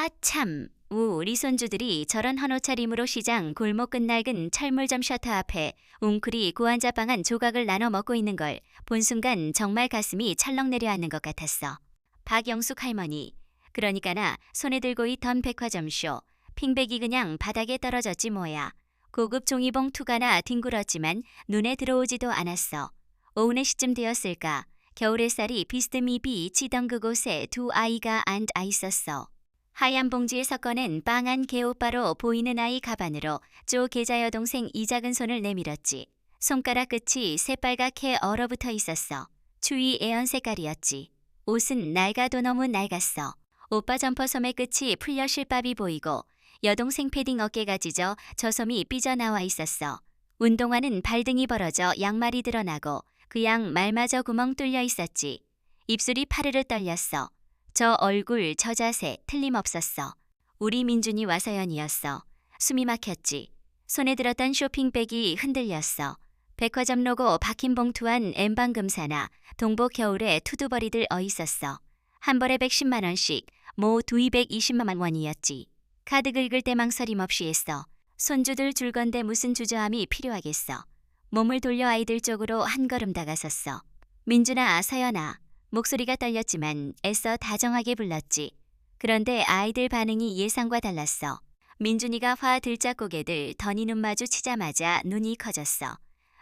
아 참. 우리 손주들이 저런 헌옷차림으로 시장 골목 끝낡은 철물점 셔터 앞에 웅크리 고환자빵 한 조각을 나눠 먹고 있는 걸 본 순간 정말 가슴이 철렁 내려앉는 것 같았어. 박영숙 할머니. 그러니까나 손에 들고 있던 백화점쇼. 핑백이 그냥 바닥에 떨어졌지 뭐야. 고급 종이봉 투가나 뒹굴었지만 눈에 들어오지도 않았어. 오후 4시쯤 되었을까. 겨울 햇살이 비스듬히 치던 그곳에 두 아이가 앉아 있었어. 하얀 봉지에서 꺼낸 빵한 개오빠로 보이는 아이 가방으로 쪼 계자 여동생 이 작은 손을 내밀었지. 손가락 끝이 새빨갛게 얼어붙어 있었어. 추위 애연 색깔이었지. 옷은 낡아도 너무 낡았어. 오빠 점퍼 소매 끝이 풀려 실밥이 보이고 여동생 패딩 어깨가 찢어 저솜이 삐져나와 있었어. 운동화는 발등이 벌어져 양말이 드러나고 그 양 말마저 구멍 뚫려 있었지. 입술이 파르르 떨렸어. 저 얼굴, 저 자세 틀림없었어. 우리 민준이 와서연이었어. 숨이 막혔지. 손에 들었던 쇼핑백이 흔들렸어. 백화점 로고 박힌 봉투한 엠방금사나 동복 겨울에 투두버리들 어있었어. 한 벌에 110만 원씩, 모 220만 원이었지. 카드 긁을 때 망설임 없이 했어. 손주들 줄 건데 무슨 주저함이 필요하겠어. 몸을 돌려 아이들 쪽으로 한 걸음 다가섰어. 민준아, 서연아. 목소리가 떨렸지만 애써 다정하게 불렀지. 그런데 아이들 반응이 예상과 달랐어. 민준이가 화 들짝 고개들 더니 눈 마주치자마자 눈이 커졌어.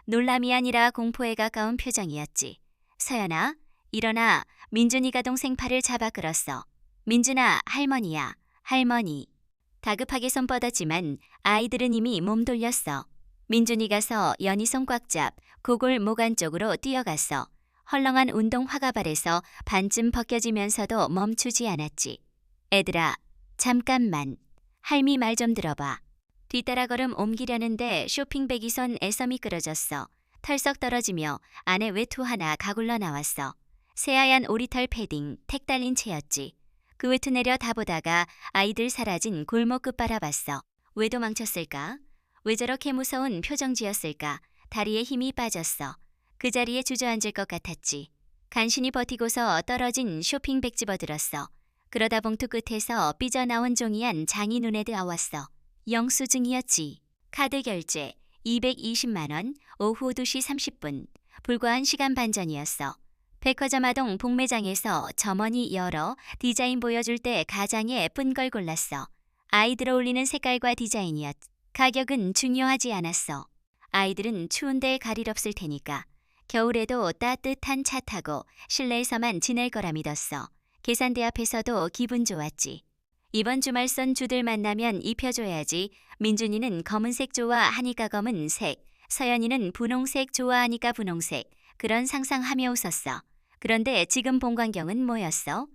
놀람이 아니라 공포에 가까운 표정이었지. 서연아, 일어나. 민준이가 동생 팔을 잡아 끌었어. 민준아, 할머니야. 할머니. 다급하게 손 뻗었지만 아이들은 이미 몸 돌렸어. 민준이 가서 연희 손 꽉 잡 고골 목 안쪽으로 뛰어갔어. 헐렁한 운동 화가발에서 반쯤 벗겨지면서도 멈추지 않았지. 애들아, 잠깐만. 할미 말 좀 들어봐. 뒤따라 걸음 옮기려는데 쇼핑백이 손 애써 미끄러졌어. 털썩 떨어지며 안에 외투 하나 가굴러 나왔어. 새하얀 오리털 패딩, 택 달린 채였지. 그 외투 내려 다보다가 아이들 사라진 골목 끝 바라봤어. 왜 도망쳤을까? 왜 저렇게 무서운 표정 지었을까? 다리에 힘이 빠졌어. 그 자리에 주저앉을 것 같았지. 간신히 버티고서 떨어진 쇼핑백 집어들었어. 그러다 봉투 끝에서 삐져나온 종이 한 장이 눈에 들어왔어. 영수증이었지. 카드 결제 220만 원, 오후 2시 30분. 불과 1시간 반 전이었어. 백화점 아동 복매장에서 점원이 열어 디자인 보여줄 때 가장 예쁜 걸 골랐어. 아이들 어울리는 색깔과 디자인이었. 가격은 중요하지 않았어. 아이들은 추운데 가릴 없을 테니까. 겨울에도 따뜻한 차 타고 실내에서만 지낼 거라 믿었어. 계산대 앞에서도 기분 좋았지. 이번 주말 손주들 만나면 입혀줘야지. 민준이는 검은색 좋아하니까 검은색, 서연이는 분홍색 좋아하니까 분홍색. 그런 상상하며 웃었어. 그런데 지금 본 광경은 뭐였어?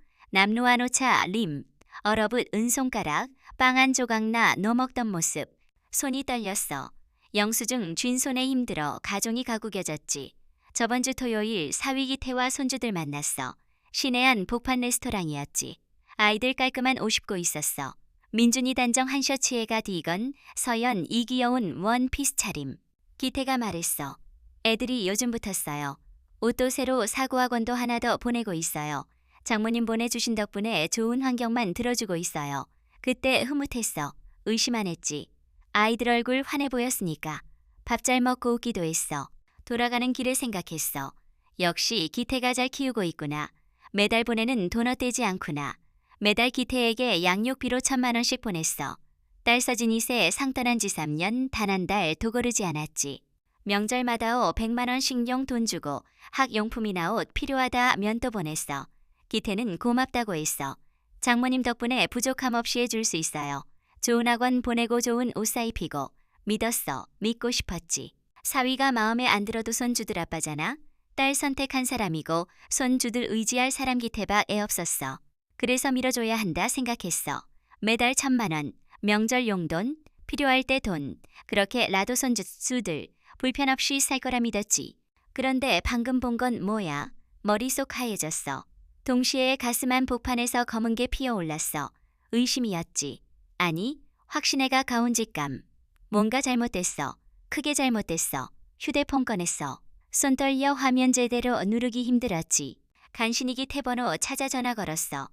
남루아노차 림, 얼어붙 은손가락, 빵 한 조각나 노먹던 모습. 손이 떨렸어. 영수증 쥔 손에 힘들어 가종이 가구겨졌지. 저번 주 토요일 사위기태와 손주들 만났어. 시내안 복판 레스토랑이었지. 아이들 깔끔한 옷 입고 있었어. 민준이 단정 한 셔츠에가 디건, 서연 이 귀여운 원피스 차림. 기태가 말했어. 애들이 요즘 붙었어요. 옷도 새로 사고 학원도 하나 더 보내고 있어요. 장모님 보내주신 덕분에 좋은 환경만 들어주고 있어요. 그때 흐뭇했어. 의심 안 했지. 아이들 얼굴 환해 보였으니까. 밥 잘 먹고 웃기도 했어. 돌아가는 길을 생각했어. 역시 기태가 잘 키우고 있구나. 매달 보내는 도넛 떼지 않구나. 매달 기태에게 양육비로 1,000만 원씩 보냈어. 딸 서진이세 상떠난 지 3년 단 한 달 도거르지 않았지. 명절마다 100만 원씩 용돈 주고 학용품이나 옷 필요하다 면도 보냈어. 기태는 고맙다고 했어. 장모님 덕분에 부족함 없이 해줄 수 있어요. 좋은 학원 보내고 좋은 옷 사입히고. 믿었어. 믿고 싶었지. 사위가 마음에 안 들어도 손주들 아빠잖아. 딸 선택한 사람이고 손주들 의지할 사람 기태박 애 없었어. 그래서 밀어줘야 한다 생각했어. 매달 1,000만 원, 명절 용돈, 필요할 때 돈. 그렇게 라도 손주들 불편 없이 살 거라 믿었지. 그런데 방금 본 건 뭐야? 머릿속 하얘졌어. 동시에 가슴 복판에서 검은 게 피어올랐어. 의심이었지. 아니, 확신에가 가온 직감. 뭔가 잘못됐어. 크게 잘못됐어. 휴대폰 꺼냈어. 손 떨려 화면 제대로 누르기 힘들었지. 간신히 기태 번호 찾아 전화 걸었어.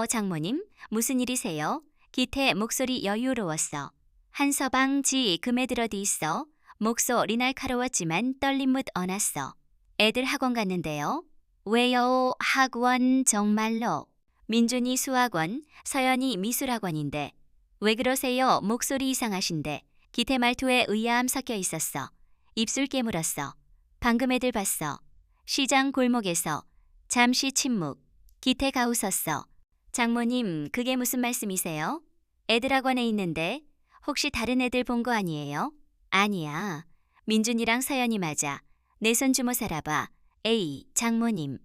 장모님, 무슨 일이세요? 기태 목소리 여유로웠어. 한 서방 지 금에 들어디 있어. 목소리 날카로웠지만 떨린 묻 어놨어. 애들 학원 갔는데요. 왜요? 학원 정말로. 민준이 수학원, 서연이 미술학원인데. 왜 그러세요? 목소리 이상하신데. 기태 말투에 의아함 섞여 있었어. 입술 깨물었어. 방금 애들 봤어. 시장 골목에서. 잠시 침묵. 기태가 웃었어. 장모님, 그게 무슨 말씀이세요? 애들 학원에 있는데 혹시 다른 애들 본 거 아니에요? 아니야. 민준이랑 서연이 맞아. 내 손 주모 살아봐. 에이, 장모님.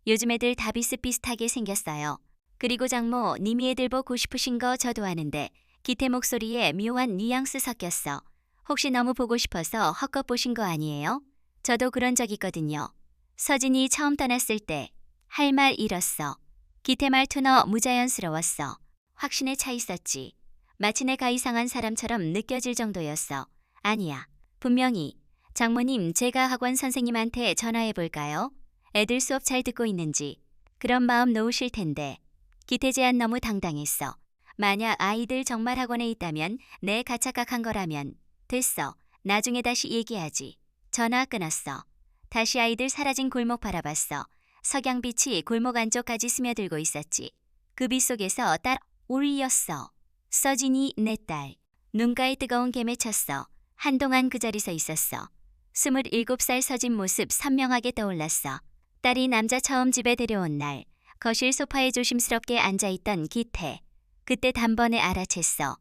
요즘 애들 다 비슷비슷하게 생겼어요. 그리고 장모, 님이 애들 보고 싶으신 거 저도 아는데 기태 목소리에 묘한 뉘앙스 섞였어. 혹시 너무 보고 싶어서 헛것 보신 거 아니에요? 저도 그런 적 있거든요. 서진이 처음 떠났을 때 할 말 잃었어. 기태 말투너 무자연스러웠어. 확신에 차 있었지. 마치 내가 이상한 사람처럼 느껴질 정도였어. 아니야. 분명히. 장모님, 제가 학원 선생님한테 전화해 볼까요? 애들 수업 잘 듣고 있는지. 그런 마음 놓으실 텐데. 기태 제안 너무 당당했어. 만약 아이들 정말 학원에 있다면 내 가착각한 거라면. 됐어. 나중에 다시 얘기하지. 전화 끊었어. 다시 아이들 사라진 골목 바라봤어. 석양빛이 골목 안쪽까지 스며들고 있었지. 그 빛 속에서 딸 울렸어. 서진이 내 딸. 눈가에 뜨거운 게 맺혔어. 한동안 그 자리 서 있었어. 27살 서진 모습 선명하게 떠올랐어. 딸이 남자 처음 집에 데려온 날, 거실 소파에 조심스럽게 앉아있던 기태. 그때 단번에 알아챘어.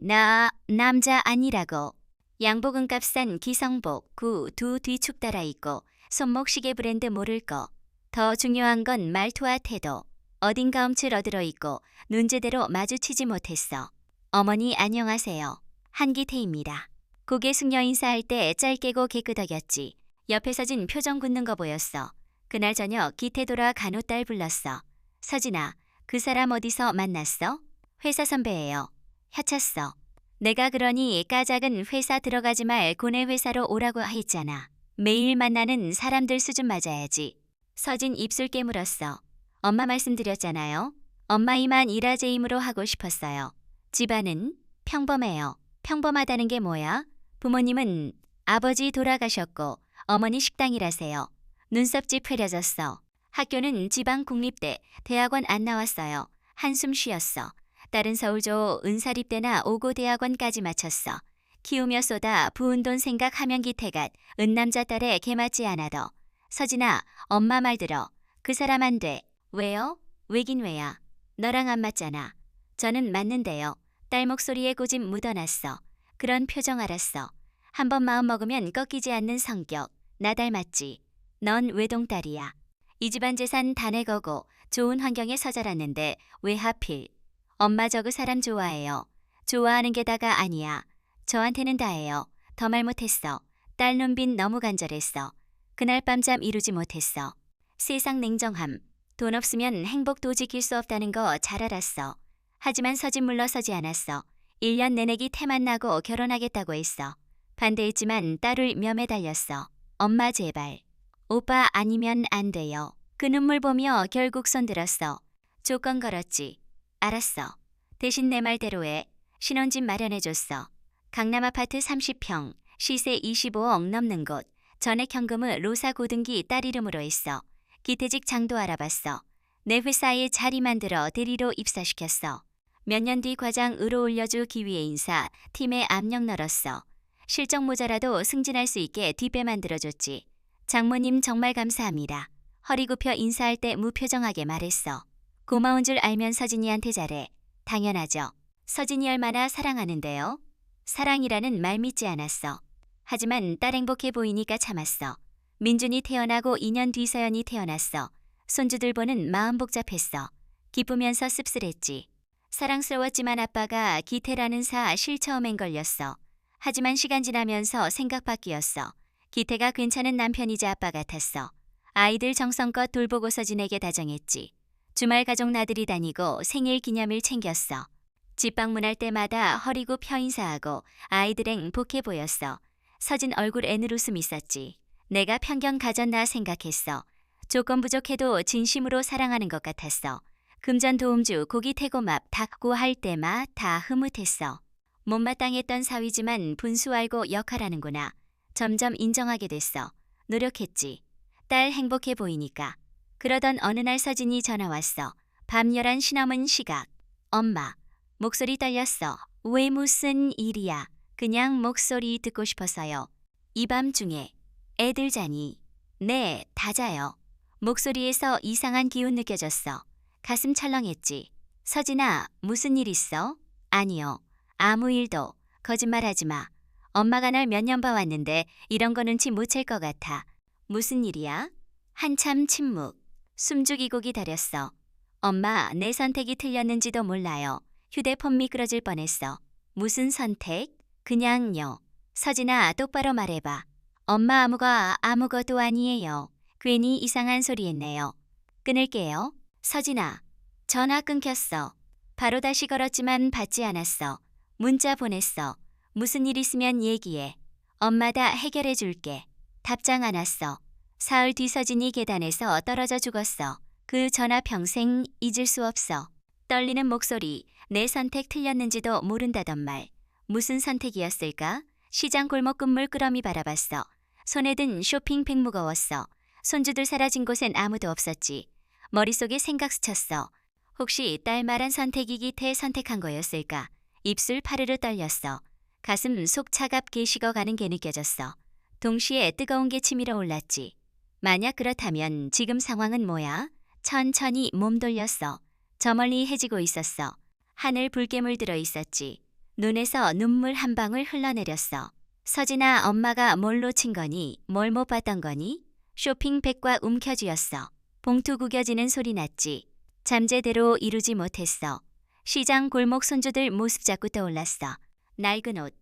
나 남자 아니라고. 양복은 값싼 기성복, 구 두 뒤축 달아있고 손목 시계 브랜드 모를 거. 더 중요한 건 말투와 태도. 어딘가 움츠러 들어있고 눈 제대로 마주치지 못했어. 어머니 안녕하세요. 한기태입니다. 고개 숙여 인사할 때 짧게고 개끄덕였지. 옆에 서진 표정 굳는 거 보였어. 그날 저녁 기태 돌아 간호 딸 불렀어. 서진아, 그 사람 어디서 만났어? 회사 선배예요. 혀쳤어. 내가 그러니 까작은 회사 들어가지 말 고내 회사로 오라고 했잖아. 매일 만나는 사람들 수준 맞아야지. 서진 입술 깨물었어. 엄마 말씀드렸잖아요. 엄마 이만 일하제임으로 하고 싶었어요. 집안은 평범해요. 평범하다는 게 뭐야? 부모님은 아버지 돌아가셨고 어머니 식당일하세요. 눈썹 찌푸려졌어. 학교는 지방 국립대, 대학원 안 나왔어요. 한숨 쉬었어. 딸은 서울조 은사립대나 오고대학원까지 마쳤어. 키우며 쏟아 부은 돈 생각하면 기태가 은남자 딸에 개맞지 않아도. 서진아, 엄마 말 들어. 그 사람 안 돼. 왜요? 왜긴 왜야. 너랑 안 맞잖아. 저는 맞는데요. 딸 목소리에 고집 묻어났어. 그런 표정 알았어. 한번 마음 먹으면 꺾이지 않는 성격. 나 닮았지. 넌 외동딸이야. 이 집안 재산 다 내 거고 좋은 환경에 서자랐는데 왜 하필. 엄마 저 그 사람 좋아해요. 좋아하는 게다가 아니야. 저한테는 다예요. 더 말 못했어. 딸 눈빛 너무 간절했어. 그날 밤잠 이루지 못했어. 세상 냉정함. 돈 없으면 행복도 지킬 수 없다는 거 잘 알았어. 하지만 서진 물러서지 않았어. 1년 내내기 태만 나고 결혼하겠다고 했어. 반대했지만 딸을 뼘에 달렸어. 엄마 제발. 오빠 아니면 안 돼요. 그 눈물 보며 결국 손들었어. 조건 걸었지. 알았어. 대신 내 말대로 해. 신혼집 마련해줬어. 강남 아파트 30평, 시세 25억 넘는 곳. 전액 현금을 로사 고등기 딸 이름으로 했어. 기태직 장도 알아봤어. 내 회사에 자리 만들어 대리로 입사시켰어. 몇 년 뒤 과장 을어 올려주 기위의 인사, 팀에 압력 넣었어. 실적 모자라도 승진할 수 있게 뒷배 만들어줬지. 장모님 정말 감사합니다. 허리 굽혀 인사할 때 무표정하게 말했어. 고마운 줄 알면 서진이한테 잘해. 당연하죠. 서진이 얼마나 사랑하는데요. 사랑이라는 말 믿지 않았어. 하지만 딸 행복해 보이니까 참았어. 민준이 태어나고 2년 뒤 서연이 태어났어. 손주들 보는 마음 복잡했어. 기쁘면서 씁쓸했지. 사랑스러웠지만 아빠가 기태라는 사 실처음엔 걸렸어. 하지만 시간 지나면서 생각 바뀌었어. 기태가 괜찮은 남편이자 아빠 같았어. 아이들 정성껏 돌보고 서진에게 다정했지. 주말 가족 나들이 다니고 생일 기념일 챙겼어. 집 방문할 때마다 허리 굽혀 인사하고 아이들행 복해 보였어. 서진 얼굴 애늘 웃음 있었지. 내가 편견 가졌나 생각했어. 조건 부족해도 진심으로 사랑하는 것 같았어. 금전 도움주 고기 태고맙 닦고 할 때마 다 흐뭇했어. 못마땅했던 사위지만 분수 알고 역할하는구나. 점점 인정하게 됐어. 노력했지. 딸 행복해 보이니까. 그러던 어느 날 서진이 전화 왔어. 밤 11시 넘은 시각. 엄마. 목소리 떨렸어. 왜 무슨 일이야? 그냥 목소리 듣고 싶어서요. 이 밤중에 애들 자니? 네, 다 자요. 목소리에서 이상한 기운 느껴졌어. 가슴 철렁했지. 서진아, 무슨 일 있어? 아니요. 아무 일도. 거짓말하지 마. 엄마가 날 몇 년 봐왔는데 이런 거 눈치 못 챌 것 같아. 무슨 일이야? 한참 침묵. 숨죽이고 기다렸어. 엄마, 내 선택이 틀렸는지도 몰라요. 휴대폰 미끄러질 뻔했어. 무슨 선택? 그냥요. 서진아, 똑바로 말해봐. 엄마 아무것도 아니에요. 괜히 이상한 소리 했네요. 끊을게요. 서진아, 전화 끊겼어. 바로 다시 걸었지만 받지 않았어. 문자 보냈어. 무슨 일 있으면 얘기해. 엄마 다 해결해 줄게. 답장 안 왔어. 사흘 뒤 서진이 계단에서 떨어져 죽었어. 그 전화 평생 잊을 수 없어. 떨리는 목소리, 내 선택 틀렸는지도 모른다던 말. 무슨 선택이었을까? 시장 골목 끝물 끄러미 바라봤어. 손에 든 쇼핑백 무거웠어. 손주들 사라진 곳엔 아무도 없었지. 머릿속에 생각 스쳤어. 혹시 딸 말한 선택이 기태 선택한 거였을까? 입술 파르르 떨렸어. 가슴 속 차갑게 식어가는 게 느껴졌어. 동시에 뜨거운 게 치밀어 올랐지. 만약 그렇다면 지금 상황은 뭐야? 천천히 몸 돌렸어. 저 멀리 해지고 있었어. 하늘 붉게 들어 있었지. 눈에서 눈물 한 방울 흘러내렸어. 서진아, 엄마가 뭘 놓친 거니? 뭘 못 봤던 거니? 쇼핑백과 움켜쥐었어. 봉투 구겨지는 소리 났지. 잠재대로 이루지 못했어. 시장 골목 손주들 모습 자꾸 떠올랐어. 낡은 옷,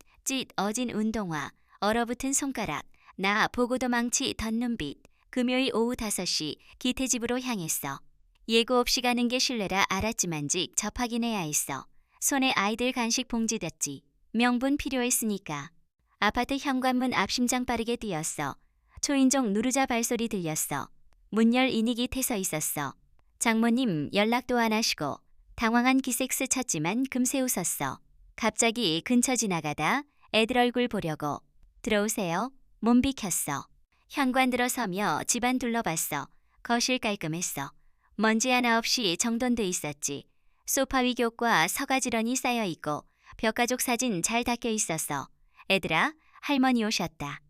어진 운동화, 얼어붙은 손가락, 나 보고 도망치 덧눈빛. 금요일 오후 5시 기태집으로 향했어. 예고 없이 가는 게 실례라 알았지만직 접하긴 해야 했어. 손에 아이들 간식 봉지 댔지. 명분 필요했으니까. 아파트 현관문 앞 심장 빠르게 뛰었어. 초인종 누르자 발소리 들렸어. 문 열 인익이 태서 있었어. 장모님 연락도 안 하시고. 당황한 기색 스쳤지만 금세 웃었어. 갑자기 근처 지나가다 애들 얼굴 보려고. 들어오세요. 몸 비켰어. 현관 들어서며 집안 둘러봤어. 거실 깔끔했어. 먼지 하나 없이 정돈돼 있었지. 소파 위 곶과 서가지런히 쌓여있고 벽가족 사진 잘 닦여 있었어. 애들아, 할머니 오셨다.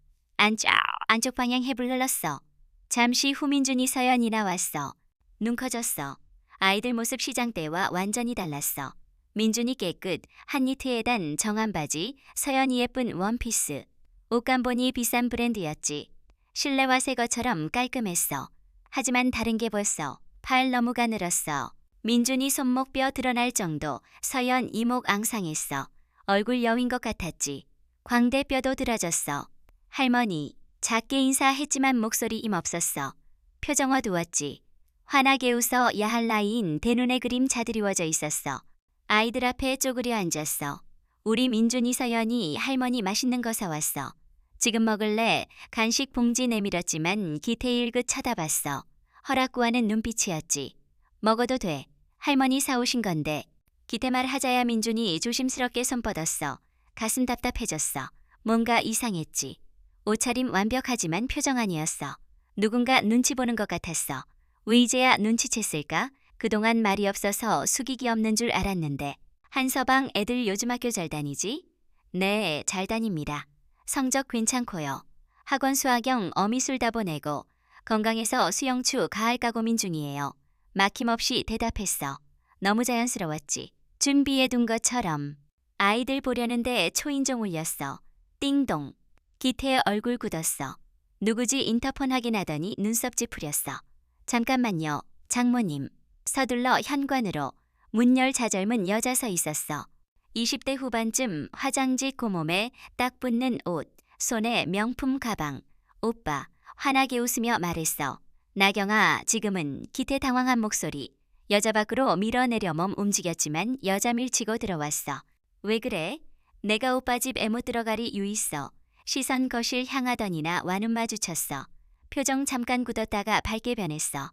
안쪽 방향 해불 눌렀어. 잠시 후 민준이 서연이 나왔어. 눈 커졌어. 아이들 모습 시장 때와 완전히 달랐어. 민준이 깨끗, 한 니트에 단 정한 바지, 서연이 예쁜 원피스. 옷감 보니 비싼 브랜드였지. 실내화 새 것처럼 깔끔했어. 하지만 다른 게 벌써 팔 너무가 늘었어. 민준이 손목뼈 드러날 정도, 서연 이목 앙상했어. 얼굴 여인 것 같았지. 광대뼈도 드러졌어. 할머니, 작게 인사했지만 목소리 힘없었어. 표정 어두웠지. 환하게 웃어 야할 나이인 대눈의 그림 자드리워져 있었어. 아이들 앞에 쪼그려 앉았어. 우리 민준이 서연이 할머니 맛있는 거 사왔어. 지금 먹을래? 간식 봉지 내밀었지만 기태일긋 쳐다봤어. 허락 구하는 눈빛이었지. 먹어도 돼. 할머니 사오신 건데. 기태 말 하자야 민준이 조심스럽게 손 뻗었어. 가슴 답답해졌어. 뭔가 이상했지. 옷차림 완벽하지만 표정 아니었어. 누군가 눈치 보는 것 같았어. 왜 이제야 눈치챘을까? 그동안 말이 없어서 숙이기 없는 줄 알았는데. 한서방 애들 요즘 학교 잘 다니지? 네, 잘 다닙니다. 성적 괜찮고요. 학원 수학영 어미술 다 보내고 건강해서 수영추 가을 가고민 중이에요. 막힘없이 대답했어. 너무 자연스러웠지. 준비해둔 것처럼. 아이들 보려는데 초인종 울렸어. 띵동. 기태의 얼굴 굳었어. 누구지 인터폰 확인하더니 눈썹 찌푸렸어. 잠깐만요. 장모님. 서둘러 현관으로. 문 열 자절문 여자 서 있었어. 20대 후반쯤 화장지 고몸에 딱 붙는 옷, 손에 명품 가방. 오빠, 환하게 웃으며 말했어. 나경아, 지금은. 기태 당황한 목소리. 여자 밖으로 밀어내려 몸 움직였지만 여자 밀치고 들어왔어. 왜 그래? 내가 오빠 집 애못 들어가리 유있어. 시선 거실 향하더니나 와눈 마주쳤어. 표정 잠깐 굳었다가 밝게 변했어.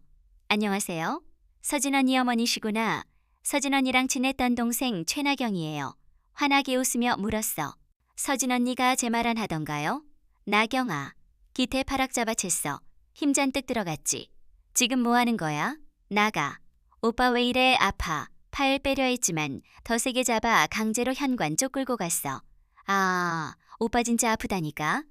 안녕하세요. 서진 언니 어머니시구나. 서진 언니랑 친했던 동생 최나경이에요. 환하게 웃으며 물었어. 서진 언니가 제 말 안 하던가요? 나경아. 기태 파락 잡아챘어. 힘 잔뜩 들어갔지. 지금 뭐 하는 거야? 나가. 오빠 왜 이래 아파. 팔 빼려 했지만 더 세게 잡아 강제로 현관 쪽 끌고 갔어. 아, 오빠 진짜 아프다니까.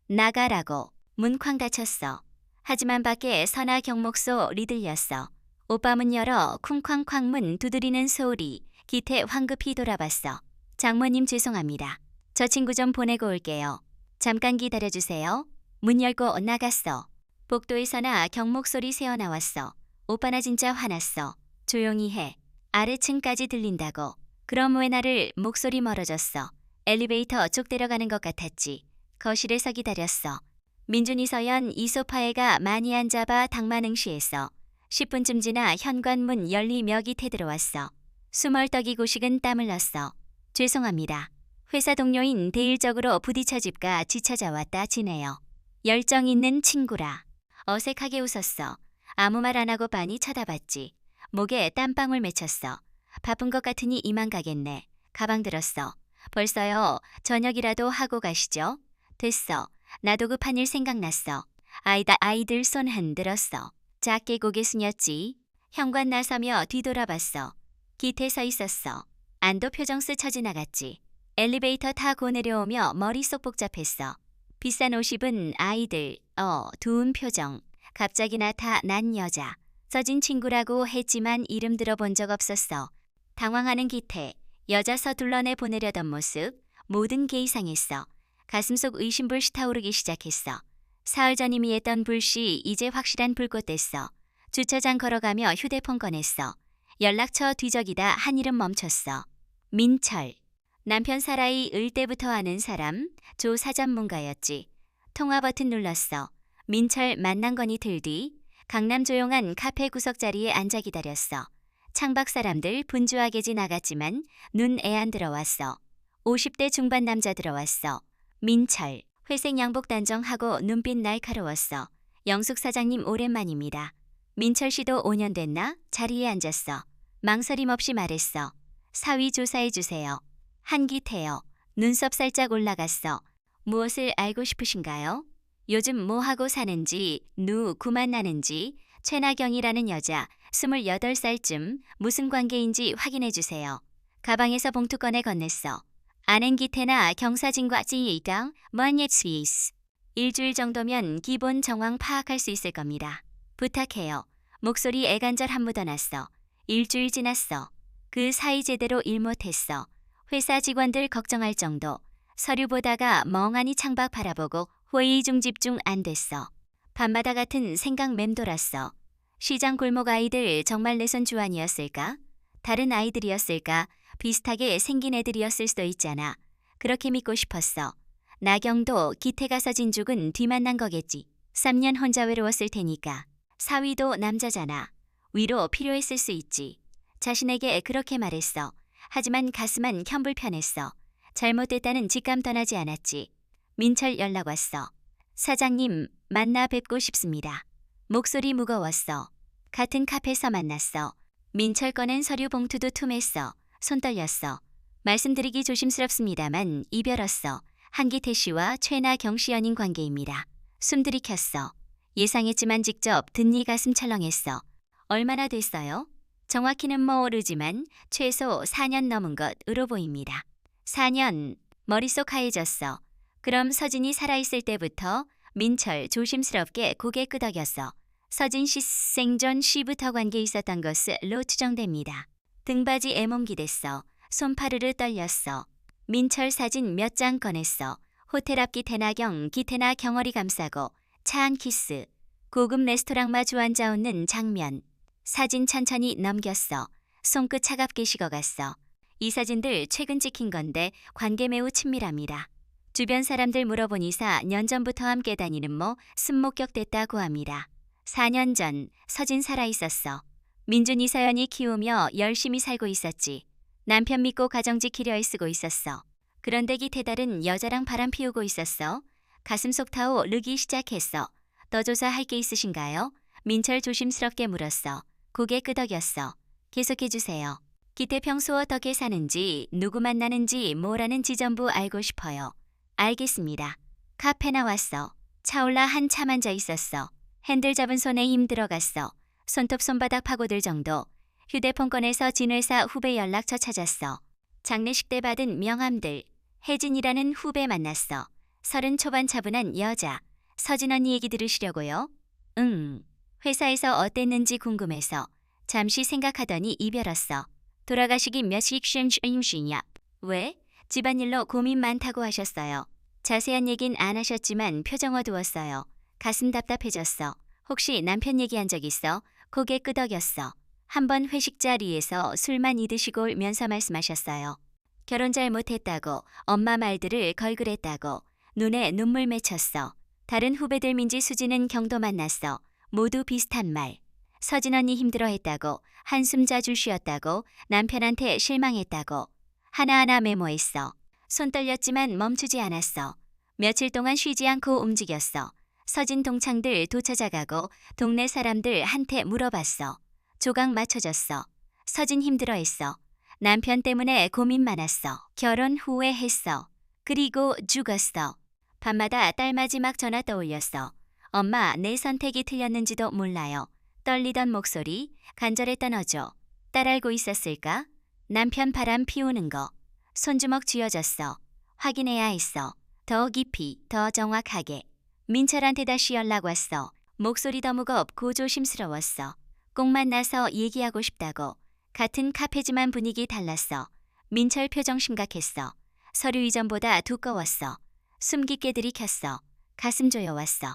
나가라고. 문 쾅 닫혔어. 하지만 밖에 선아 경목소 들렸어. 오빠 문 열어 쿵쾅쾅 문 두드리는 소리. 기태 황급히 돌아봤어. 장모님 죄송합니다. 저 친구 좀 보내고 올게요. 잠깐 기다려주세요. 문 열고 나갔어. 복도에서나 경목소리 새어나왔어. 오빠 나 진짜 화났어. 조용히 해. 아래층까지 들린다고. 그럼 왜 나를 목소리 멀어졌어. 엘리베이터 쪽 데려가는 것 같았지. 거실에서 기다렸어. 민준이 서연 이 소파에가 많이 앉아봐 당마능시했어. 10분쯤 지나 현관문 열리 멱이 들어왔어. 수멀떡이고 식은 땀을 넣었어. 죄송합니다. 회사 동료인 대일적으로 부딪혀 집가 지쳐져왔다 지내요. 열정 있는 친구라. 어색하게 웃었어. 아무 말 안 하고 빤히 쳐다봤지. 목에 땀방울 맺혔어. 바쁜 것 같으니 이만 가겠네. 가방 들었어. 벌써요. 저녁이라도 하고 가시죠. 됐어. 나도 급한 일 생각났어. 아이들 손 흔들었어. 작게 고개 숙였지. 현관 나서며 뒤돌아봤어. 기태 서 있었어. 안도 표정 스쳐 지나갔지. 엘리베이터 타고 내려오며 머릿속 복잡했어. 비싼 옷 입은 아이들, 두은 표정. 갑자기 나타난 여자. 서진 친구라고 했지만 이름 들어본 적 없었어. 당황하는 기태. 여자 서둘러내 보내려던 모습. 모든 게 이상했어. 가슴속 의심불씨 타오르기 시작했어. 사흘 전 이미 했던 불씨 이제 확실한 불꽃 됐어. 주차장 걸어가며 휴대폰 꺼냈어. 연락처 뒤적이다 한 이름 멈췄어. 민철. 남편 사라이 을 때부터 아는 사람, 조 사전문가였지. 통화 버튼 눌렀어. 민철 만난 거니 들뒤. 강남 조용한 카페 구석 자리에 앉아 기다렸어. 창밖 사람들 분주하게 지나갔지만 눈 애 안 들어왔어. 50대 중반 남자 들어왔어. 민철. 회색 양복 단정하고 눈빛 날카로웠어. 영숙 사장님 오랜만입니다. 민철 씨도 5년 됐나? 자리에 앉았어. 망설임 없이 말했어. 사위 조사해 주세요. 한기태요. 눈썹 살짝 올라갔어. 무엇을 알고 싶으신가요? 요즘 뭐 하고 사는지, 구만 나는지, 최나경이라는 여자, 28살쯤 무슨 관계인지 확인해 주세요. 가방에서 봉투 꺼내 건넸어. 아는 기태나 경사진과 지이강 먼예스위스. 일주일 정도면 기본 정황 파악할 수 있을 겁니다. 부탁해요. 목소리 애간절 한 묻어났어. 일주일 지났어. 그 사이 제대로 일 못했어. 회사 직원들 걱정할 정도. 서류 보다가 멍하니 창밖 바라보고 회의 중 집중 안 됐어. 밤마다 같은 생각 맴돌았어. 시장 골목 아이들 정말 내 손 주환이었을까? 다른 아이들이었을까? 비슷하게 생긴 애들이었을 수도 있잖아. 그렇게 믿고 싶었어. 나경도 기태가 서진 죽은 뒤만 난 거겠지. 3년 혼자 외로웠을 테니까. 사위도 남자잖아. 위로 필요했을 수 있지. 자신에게 그렇게 말했어. 하지만 가슴은 현불편했어. 잘못됐다는 직감 떠나지 않았지. 민철 연락 왔어. 사장님, 만나 뵙고 싶습니다. 목소리 무거웠어. 같은 카페에서 만났어. 민철 꺼낸 서류 봉투도 툼했어. 손 떨렸어. 말씀드리기 조심스럽습니다만 이별었어. 한기태 씨와 최나경 씨 연인 관계입니다. 숨 들이켰어. 예상했지만 직접 듣니 가슴 철렁했어. 얼마나 됐어요? 정확히는 모르지만 최소 4년 넘은 것으로 보입니다. 4년. 머릿속 하얘졌어. 그럼 서진이 살아있을 때부터 민철 조심스럽게 고개 끄덕였어. 서진 씨 생전 씨부터 관계 있었던 것으로 추정됩니다. 등받이 애몽기댔어. 손 파르르 떨렸어. 민철 사진 몇 장 꺼냈어. 호텔 앞 기태나경, 기태나 경허리 감싸고 차 한 키스. 고급 레스토랑 마주 앉아 웃는 장면. 사진 천천히 넘겼어. 손끝 차갑게 식어갔어. 이 사진들 최근 찍힌 건데 관계 매우 친밀합니다. 주변 사람들 물어보니 4년 전부터 함께 다니는 순목격됐다고 합니다. 4년 전 서진 살아있었어. 민준이 서연이 키우며 열심히 살고 있었지. 남편 믿고 가정 지키려 애쓰고 있었어. 그런데 기태달은 여자랑 바람 피우고 있었어. 가슴 속 타오 르기 시작했어. 더 조사할 게 있으신가요? 민철 조심스럽게 물었어. 고개 끄덕였어. 계속해주세요. 기태 평소 어떻게 사는지, 누구 만나는지, 뭐라는 지 전부 알고 싶어요. 알겠습니다. 카페 나왔어. 차올라 한참 앉아 있었어. 핸들 잡은 손에 힘 들어갔어. 손톱 손바닥 파고들 정도. 휴대폰 꺼내서 진회사 후배 연락처 찾았어. 장례식 때 받은 명함들. 혜진이라는 후배 만났어. 30 초반 차분한 여자. 서진 언니 얘기 들으시려고요? 응. 회사에서 어땠는지 궁금해서. 잠시 생각하더니 이별 왔어. 돌아가시기 몇십 쉥쉥쉥이야. 왜? 집안일로 고민 많다고 하셨어요. 자세한 얘긴 안 하셨지만 표정 어두웠어요. 가슴 답답해졌어. 혹시 남편 얘기한 적 있어? 고개 끄덕였어. 한번 회식 자리에서 술만 잊으시고 울면서 말씀하셨어요. 결혼 잘 못했다고, 엄마 말들을 걸그랬다고, 눈에 눈물 맺혔어. 다른 후배들 민지 수지는 경도 만났어. 모두 비슷한 말. 서진 언니 힘들어했다고, 한숨 자주 쉬었다고, 남편한테 실망했다고. 하나하나 메모했어. 손 떨렸지만 멈추지 않았어. 며칠 동안 쉬지 않고 움직였어. 서진 동창들 도찾아가고 동네 사람들 한테 물어봤어. 조각 맞춰줬어. 서진 힘들어했어. 남편 때문에 고민 많았어. 결혼 후회했어. 그리고 죽었어. 밤마다 딸 마지막 전화 떠올렸어. 엄마, 내 선택이 틀렸는지도 몰라요. 떨리던 목소리, 간절했던 어조. 딸 알고 있었을까? 남편 바람 피우는 거. 손주먹 쥐어졌어. 확인해야 했어. 더 깊이, 더 정확하게. 민철한테 다시 연락 왔어. 목소리 더 무겁고 조심스러웠어. 꼭 만나서 얘기하고 싶다고. 같은 카페지만 분위기 달랐어. 민철 표정 심각했어. 서류 이전보다 두꺼웠어. 숨 깊게 들이켰어. 가슴 조여왔어.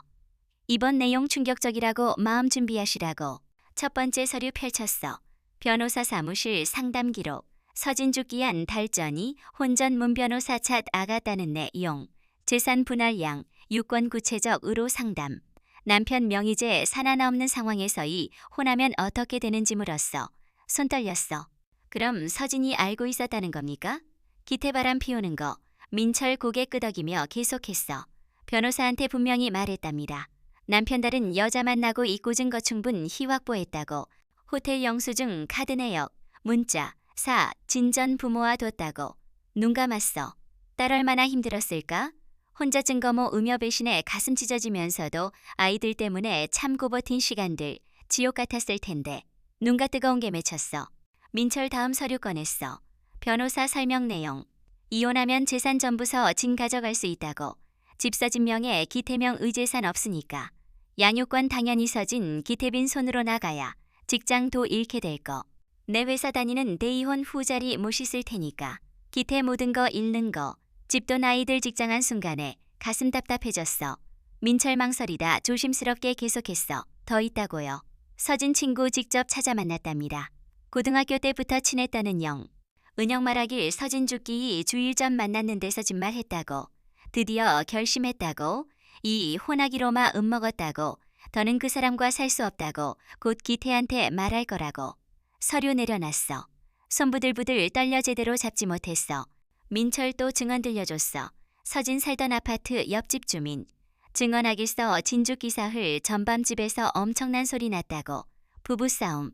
이번 내용 충격적이라고 마음 준비하시라고. 첫 번째 서류 펼쳤어. 변호사 사무실 상담 기록. 서진 죽기한 달전이 혼전 문변호사 찻 아갔다는 내용. 재산 분할량, 유권 구체적 의로 상담. 남편 명의제 산 하나 없는 상황에서이 혼하면 어떻게 되는지 물었어. 손 떨렸어. 그럼 서진이 알고 있었다는 겁니까? 기태바람 피우는 거. 민철 고개 끄덕이며 계속했어. 변호사한테 분명히 말했답니다. 남편 다른 여자 만나고 이꼬진 거 충분 희확보했다고. 호텔 영수증, 카드 내역, 문자, 진전 부모와 뒀다고. 눈 감았어. 딸 얼마나 힘들었을까? 혼자 증거모 음여 배신에 가슴 찢어지면서도 아이들 때문에 참고 버틴 시간들 지옥 같았을 텐데. 눈가 뜨거운 게 맺혔어. 민철 다음 서류 꺼냈어. 변호사 설명 내용. 이혼하면 재산 전부서 진 가져갈 수 있다고. 집서진 명에 기태명 의재산 없으니까. 양육권 당연히 서진 기태빈 손으로 나가야 직장도 잃게 될 거. 내 회사 다니는 대이혼 후자리 못 씻을 테니까. 기태 모든 거 잃는 거. 집도 나이들 직장한 순간에 가슴 답답해졌어. 민철 망설이다 조심스럽게 계속했어. 더 있다고요. 서진 친구 직접 찾아 만났답니다. 고등학교 때부터 친했다는 영. 은영 말하길 서진 죽기 주일 전 만났는데 서진 말했다고. 드디어 결심했다고. 이 혼하기로만 먹었다고. 더는 그 사람과 살 수 없다고. 곧 기태한테 말할 거라고. 서류 내려놨어. 손부들부들 떨려 제대로 잡지 못했어. 민철 또 증언 들려줬어. 서진 살던 아파트 옆집 주민. 증언하길서 진주 기사흘 전밤 집에서 엄청난 소리 났다고. 부부싸움.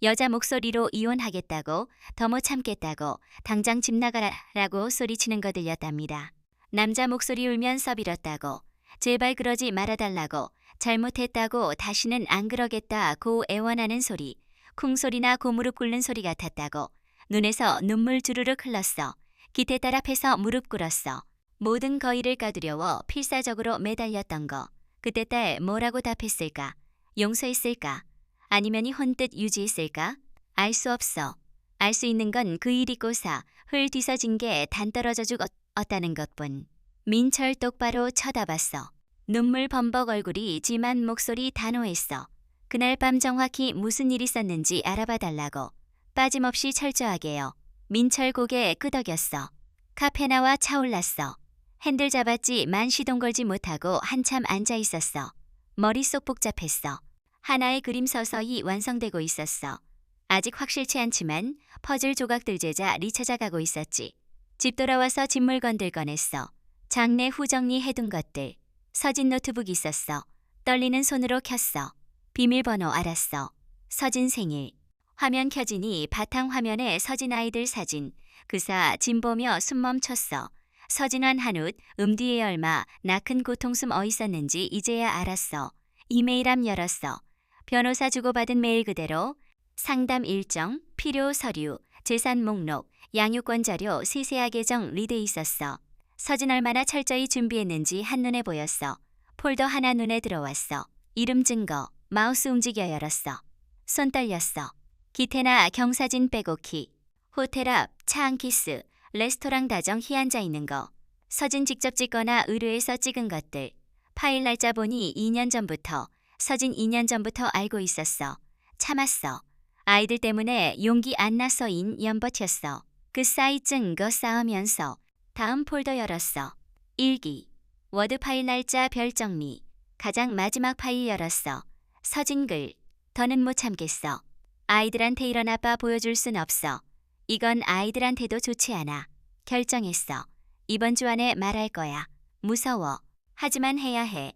여자 목소리로 이혼하겠다고. 더 못 참겠다고. 당장 집 나가라고 소리치는 거 들렸답니다. 남자 목소리 울면서 빌었다고. 제발 그러지 말아달라고. 잘못했다고 다시는 안 그러겠다고 애원하는 소리. 쿵소리나 고무릎 꿇는 소리 같았다고. 눈에서 눈물 주르륵 흘렀어. 기태 딸 앞에서 무릎 꿇었어. 모든 거의를 까두려워 필사적으로 매달렸던 거. 그때 딸 뭐라고 답했을까? 용서했을까? 아니면 이 혼뜻 유지했을까? 알 수 없어. 알 수 있는 건 그 일 있고사 흘 뒤서진 게 단 떨어져 죽었다는 것뿐. 민철 똑바로 쳐다봤어. 눈물 범벅 얼굴이 지만 목소리 단호했어. 그날 밤 정확히 무슨 일이 있었는지 알아봐 달라고. 빠짐없이 철저하게요. 민철 고개 끄덕였어. 카페 나와 차올랐어. 핸들 잡았지만 시동 걸지 못하고 한참 앉아 있었어. 머릿속 복잡했어. 하나의 그림 서서히 완성되고 있었어. 아직 확실치 않지만 퍼즐 조각들 제자 리찾아가고 있었지. 집 돌아와서 집 물건들 꺼냈어. 장내 후정리 해둔 것들. 서진 노트북 있었어. 떨리는 손으로 켰어. 비밀번호 알았어. 서진 생일. 화면 켜지니 바탕화면에 서진 아이들 사진. 그사 짐 보며 숨 멈췄어. 서진환 한웃 뒤에 얼마 나 큰 고통숨 어있었는지 이제야 알았어. 이메일함 열었어. 변호사 주고받은 메일 그대로 상담 일정, 필요 서류, 재산 목록, 양육권 자료 세세하게 정리돼 있었어. 서진 얼마나 철저히 준비했는지 한눈에 보였어. 폴더 하나 눈에 들어왔어. 이름 증거, 마우스 움직여 열었어. 손 떨렸어. 기태나 경사진 빼곡히. 호텔 앞 차 한 키스, 레스토랑 다정 희 앉아 있는 거. 서진 직접 찍거나 의뢰해서 찍은 것들. 파일 날짜 보니 2년 전부터, 서진 2년 전부터 알고 있었어. 참았어. 아이들 때문에 용기 안 나서인 연버텼어. 그 사이 증거 쌓으면서 다음 폴더 열었어. 일기. 워드 파일 날짜 별 정리. 가장 마지막 파일 열었어. 서진 글. 더는 못 참겠어. 아이들한테 이런 아빠 보여줄 순 없어. 이건 아이들한테도 좋지 않아. 결정했어. 이번 주 안에 말할 거야. 무서워. 하지만 해야 해.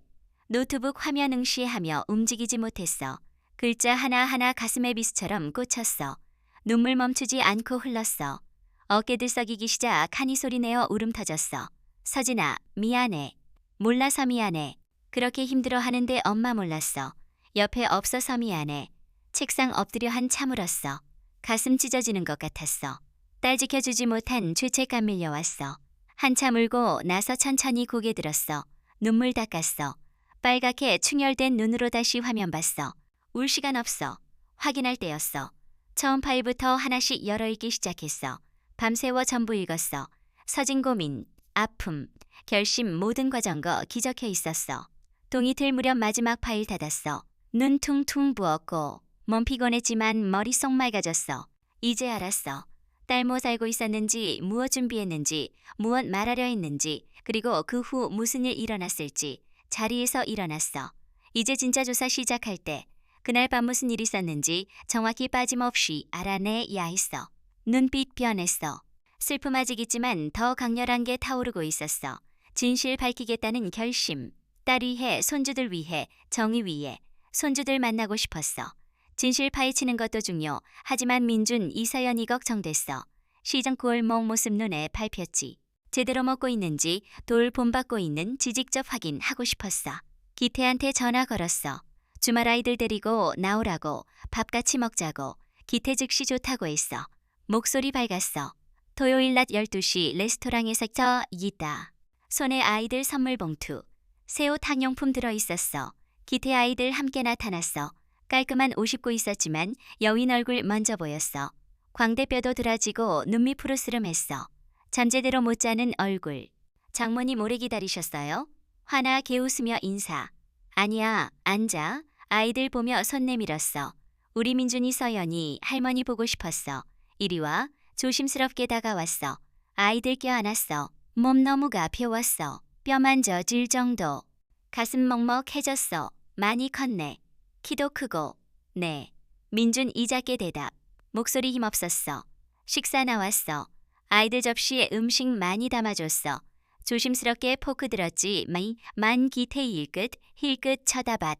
노트북 화면 응시하며 움직이지 못했어. 글자 하나하나 가슴에 비수처럼 꽂혔어. 눈물 멈추지 않고 흘렀어. 어깨 들썩이기 시작 한이 소리내어 울음 터졌어. 서진아, 미안해. 몰라서 미안해. 그렇게 힘들어하는데 엄마 몰랐어. 옆에 없어서 미안해. 책상 엎드려 한참 울었어. 가슴 찢어지는 것 같았어. 딸 지켜주지 못한 죄책감 밀려왔어. 한참 울고 나서 천천히 고개 들었어. 눈물 닦았어. 빨갛게 충혈된 눈으로 다시 화면 봤어. 울 시간 없어. 확인할 때였어. 처음 파일부터 하나씩 열어 읽기 시작했어. 밤새워 전부 읽었어. 서진 고민, 아픔, 결심 모든 과정거 기적혀 있었어. 동이 틀 무렵 마지막 파일 닫았어. 눈 퉁퉁 부었고 몸 피곤했지만 머릿속 맑아졌어. 이제 알았어. 딸 뭐 살고 있었는지, 무엇 준비했는지, 무엇 말하려 했는지, 그리고 그 후 무슨 일 일어났을지. 자리에서 일어났어. 이제 진짜 조사 시작할 때 그날 밤 무슨 일 있었는지 정확히 빠짐없이 알아내야 했어. 눈빛 변했어. 슬픔 아직 있지만 더 강렬한 게 타오르고 있었어. 진실 밝히겠다는 결심. 딸 위해, 손주들 위해, 정의 위해. 손주들 만나고 싶었어. 진실 파헤치는 것도 중요. 하지만 민준, 이서연이 걱정됐어. 시장 골목 모습 눈에 밟혔지. 제대로 먹고 있는지 돌 본받고 있는지 직접 확인하고 싶었어. 기태한테 전화 걸었어. 주말 아이들 데리고 나오라고, 밥 같이 먹자고. 기태 즉시 좋다고 했어. 목소리 밝았어. 토요일 낮 12시 레스토랑에서 저 있다. 손에 아이들 선물 봉투. 새 옷 학용품 들어있었어. 기태 아이들 함께 나타났어. 깔끔한 옷 입고 있었지만 여인 얼굴 먼저 보였어. 광대뼈도 드러지고 눈밑 푸르스름했어. 잠재대로 못 자는 얼굴. 장모님 오래 기다리셨어요? 화나 개웃으며 인사. 아니야, 앉아. 아이들 보며 손 내밀었어. 우리 민준이 서연이 할머니 보고 싶었어. 이리 와. 조심스럽게 다가왔어. 아이들 껴안았어. 몸 너무 가벼웠어. 뼈 만져질 정도. 가슴 먹먹해졌어. 많이 컸네. 키도 크고. 네. 민준 이작게 대답. 목소리 힘없었어. 식사 나왔어. 아이들 접시에 음식 많이 담아줬어. 조심스럽게 포크 들었지. 만 기태 힐끗 힐끗 쳐다봤.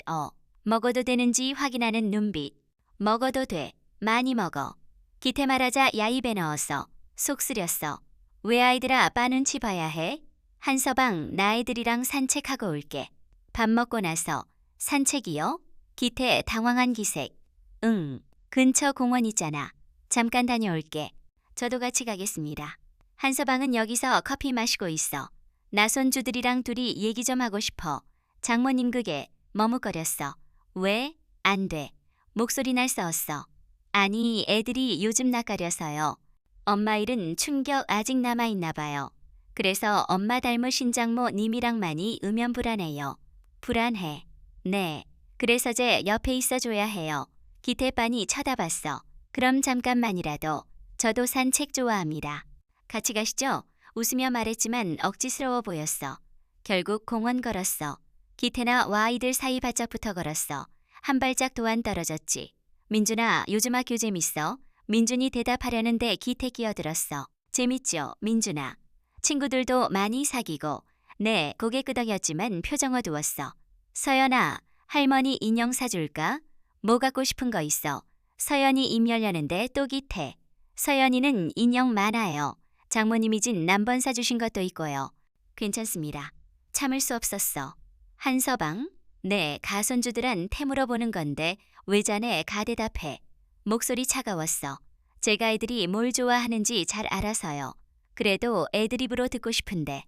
먹어도 되는지 확인하는 눈빛. 먹어도 돼. 많이 먹어. 기태 말하자 야입에 넣었어. 속 쓰렸어. 왜 아이들아 빠눈치 봐야 해? 한서방 나 아이들이랑 산책하고 올게. 밥 먹고 나서. 산책이요? 기태 당황한 기색. 응. 근처 공원 있잖아. 잠깐 다녀올게. 저도 같이 가겠습니다. 한서방은 여기서 커피 마시고 있어. 나 손주들이랑 둘이 얘기 좀 하고 싶어. 장모님 그게 머뭇거렸어. 왜? 안 돼. 목소리 날싸웠어. 아니 애들이 요즘 낯가려서요. 엄마 일은 충격 아직 남아있나 봐요. 그래서 엄마 닮으신 장모 님이랑만이 음연불안해요. 불안해. 네. 그래서 제 옆에 있어줘야 해요. 기태 빤히 쳐다봤어. 그럼 잠깐만이라도. 저도 산책 좋아합니다. 같이 가시죠? 웃으며 말했지만 억지스러워 보였어. 결국 공원 걸었어. 기태나 와 아이들 사이 바짝 붙어 걸었어. 한 발짝 도안 떨어졌지. 민준아 요즘 학교 재밌어? 민준이 대답하려는데 기태 끼어들었어. 재밌죠 민준아. 친구들도 많이 사귀고. 네 고개 끄덕였지만 표정 어두웠어. 서연아 할머니 인형 사줄까? 뭐 갖고 싶은 거 있어? 서연이 입 열려는데 또 기태. 서연이는 인형 많아요. 장모님이 진 남번 사주신 것도 있고요. 괜찮습니다. 참을 수 없었어. 한서방? 네, 가손주들한 태물어 보는 건데 왜 자네 가대답해. 목소리 차가웠어. 제가 애들이 뭘 좋아하는지 잘 알아서요. 그래도 애드립으로 듣고 싶은데.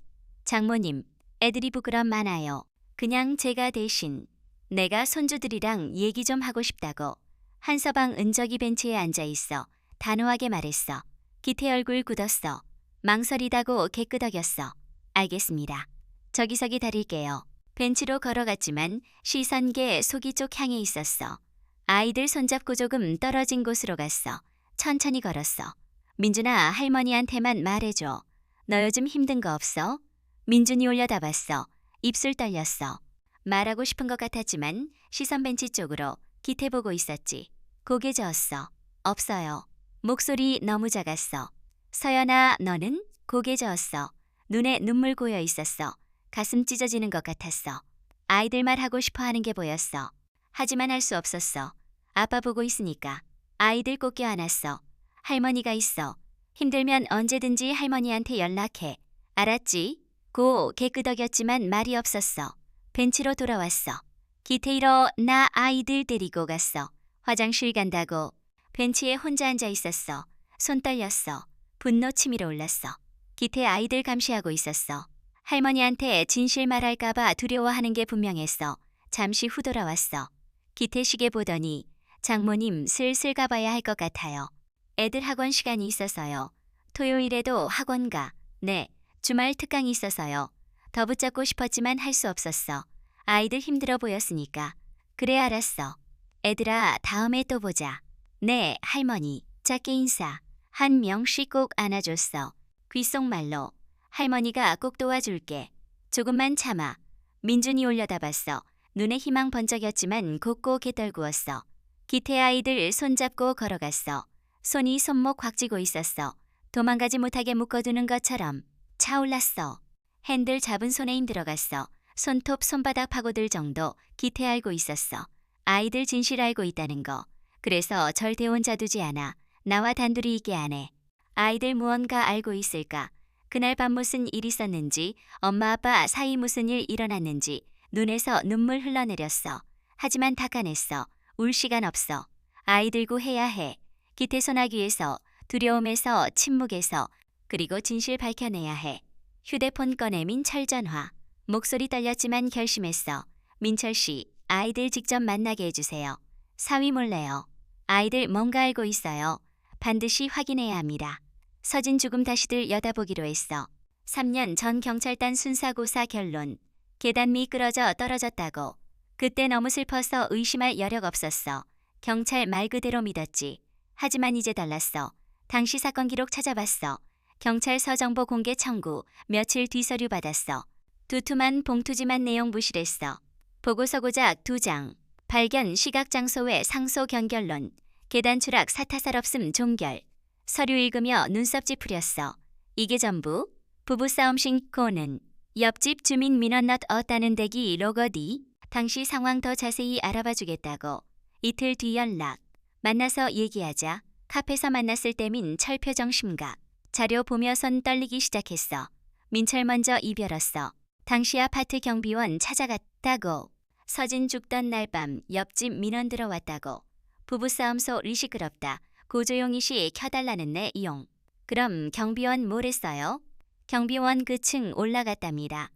장모님, 애드립 그럼 많아요. 그냥 제가 대신. 내가 손주들이랑 얘기 좀 하고 싶다고. 한서방 은적이 벤치에 앉아 있어. 단호하게 말했어. 기태 얼굴 굳었어. 망설이다고 개끄덕였어. 알겠습니다. 저기서 기다릴게요. 벤치로 걸어갔지만 시선계 속이 쪽 향해 있었어. 아이들 손잡고 조금 떨어진 곳으로 갔어. 천천히 걸었어. 민준아, 할머니한테만 말해줘. 너 요즘 힘든 거 없어? 민준이 올려다봤어. 입술 떨렸어. 말하고 싶은 것 같았지만 시선 벤치 쪽으로 기태 보고 있었지. 고개 저었어. 없어요. 목소리 너무 작았어. 서연아, 너는? 고개 저었어. 눈에 눈물 고여 있었어. 가슴 찢어지는 것 같았어. 아이들 말 하고 싶어 하는 게 보였어. 하지만 할 수 없었어. 아빠 보고 있으니까. 아이들 꼭 껴안았어. 할머니가 있어. 힘들면 언제든지 할머니한테 연락해. 알았지? 고 개끄덕였지만 말이 없었어. 벤치로 돌아왔어. 기태이러 나 아이들 데리고 갔어. 화장실 간다고. 벤치에 혼자 앉아 있었어. 손 떨렸어. 분노 치밀어 올랐어. 기태 아이들 감시하고 있었어. 할머니한테 진실 말할까봐 두려워하는 게 분명했어. 잠시 후 돌아왔어. 기태 시계 보더니 장모님 슬슬 가봐야 할 것 같아요. 애들 학원 시간이 있어서요. 토요일에도 학원 가. 네, 주말 특강이 있어서요. 더 붙잡고 싶었지만 할 수 없었어. 아이들 힘들어 보였으니까. 그래 알았어. 애들아 다음에 또 보자. 네, 할머니. 작게 인사. 한 명씩 꼭 안아줬어. 귓속말로. 할머니가 꼭 도와줄게. 조금만 참아. 민준이 올려다봤어. 눈에 희망 번쩍였지만 곧고 개떨구었어. 기태 아이들 손잡고 걸어갔어. 손이 손목 확 쥐고 있었어. 도망가지 못하게 묶어두는 것처럼. 차올랐어. 핸들 잡은 손에 힘 들어갔어. 손톱 손바닥 파고들 정도 기태 알고 있었어. 아이들 진실 알고 있다는 거. 그래서 절대 혼자 두지 않아. 나와 단둘이 있게 안 해. 아이들 무언가 알고 있을까? 그날 밤 무슨 일 있었는지, 엄마 아빠 사이 무슨 일 일어났는지 눈에서 눈물 흘러내렸어. 하지만 닦아냈어. 울 시간 없어. 아이들고 해야 해. 기태 소나기에서, 두려움에서, 침묵에서, 그리고 진실 밝혀내야 해. 휴대폰 꺼내 민철 전화. 목소리 떨렸지만 결심했어. 민철 씨, 아이들 직접 만나게 해주세요. 사위 몰래요. 아이들 뭔가 알고 있어요. 반드시 확인해야 합니다. 서진 죽음 다시들 여다보기로 했어. 3년 전 경찰단 순사고사 결론. 계단 미끄러져 떨어졌다고. 그때 너무 슬퍼서 의심할 여력 없었어. 경찰 말 그대로 믿었지. 하지만 이제 달랐어. 당시 사건 기록 찾아봤어. 경찰서 정보 공개 청구, 며칠 뒤 서류 받았어. 두툼한 봉투지만 내용 부실했어. 보고서 고작 2장. 발견 시각 장소 외 상소 경결론. 계단 추락 사타살 없음 종결. 서류 읽으며 눈썹 찌푸렸어. 이게 전부? 부부싸움 신고는. 옆집 주민 민원 넛 어따는 댁이 로거디. 당시 상황 더 자세히 알아봐 주겠다고. 이틀 뒤 연락. 만나서 얘기하자. 카페에서 만났을 때민 철표정 심각. 자료 보며 손 떨리기 시작했어. 민철 먼저 이별었어. 당시 아파트 경비원 찾아갔다고. 서진 죽던 날 밤 옆집 민원 들어왔다고. 부부싸움 소리 시끄럽다. 고조용이 씨 켜달라는 내 이용. 그럼 경비원 뭘 했어요? 경비원 그 층 올라갔답니다.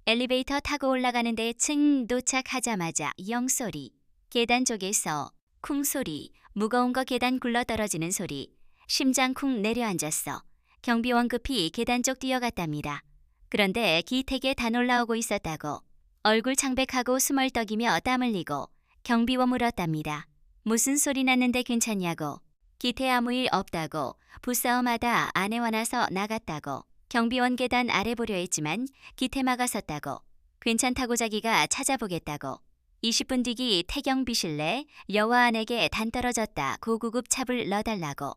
엘리베이터 타고 올라가는데 층 도착하자마자 영소리. 계단 쪽에서 쿵 소리. 무거운 거 계단 굴러떨어지는 소리. 심장 쿵 내려앉았어. 경비원 급히 계단 쪽 뛰어갔답니다. 그런데 기택에 다 올라오고 있었다고. 얼굴 창백하고 수멀떡이며 땀 흘리고 경비원 물었답니다. 무슨 소리 났는데 괜찮냐고. 기태 아무 일 없다고. 부싸움하다 아내 화나서 나갔다고. 경비원 계단 아래 보려 했지만 기태 막아섰다고. 괜찮다고 자기가 찾아보겠다고. 20분 뒤기 태경 비실래 여와안에게 단 떨어졌다 고구급 찹을 넣어달라고.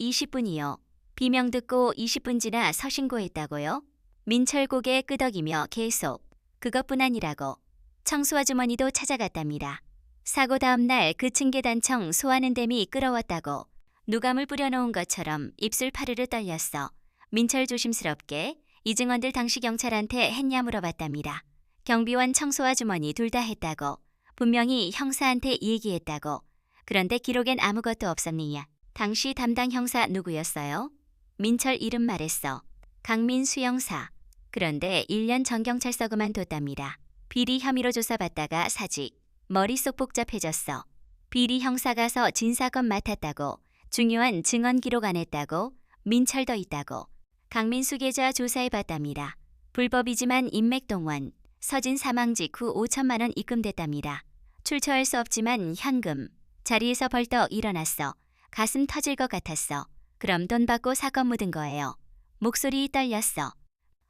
20분이요. 비명 듣고 20분 지나 서신고했다고요? 민철 고개 끄덕이며 계속. 그것뿐 아니라고. 청수아주머니도 찾아갔답니다. 사고 다음 날 그 층계단청 소하는 댐이 끓어왔다고 누감을 뿌려놓은 것처럼 입술 파르르 떨렸어. 민철 조심스럽게 이 증언들 당시 경찰한테 했냐 물어봤답니다. 경비원 청소와 주머니 둘 다 했다고. 분명히 형사한테 얘기했다고. 그런데 기록엔 아무것도 없었느냐. 당시 담당 형사 누구였어요? 민철 이름 말했어. 강민수 형사. 그런데 1년 전 경찰서 그만뒀답니다. 비리 혐의로 조사받다가 사직. 머릿속 복잡해졌어. 비리 형사 가서 진사건 맡았다고. 중요한 증언 기록 안 했다고. 민철도 있다고. 강민수 계좌 조사해봤답니다. 불법이지만 인맥동원. 서진 사망 직후 5천만 원 입금됐답니다. 출처할 수 없지만 현금. 자리에서 벌떡 일어났어. 가슴 터질 것 같았어. 그럼 돈 받고 사건 묻은 거예요. 목소리 떨렸어.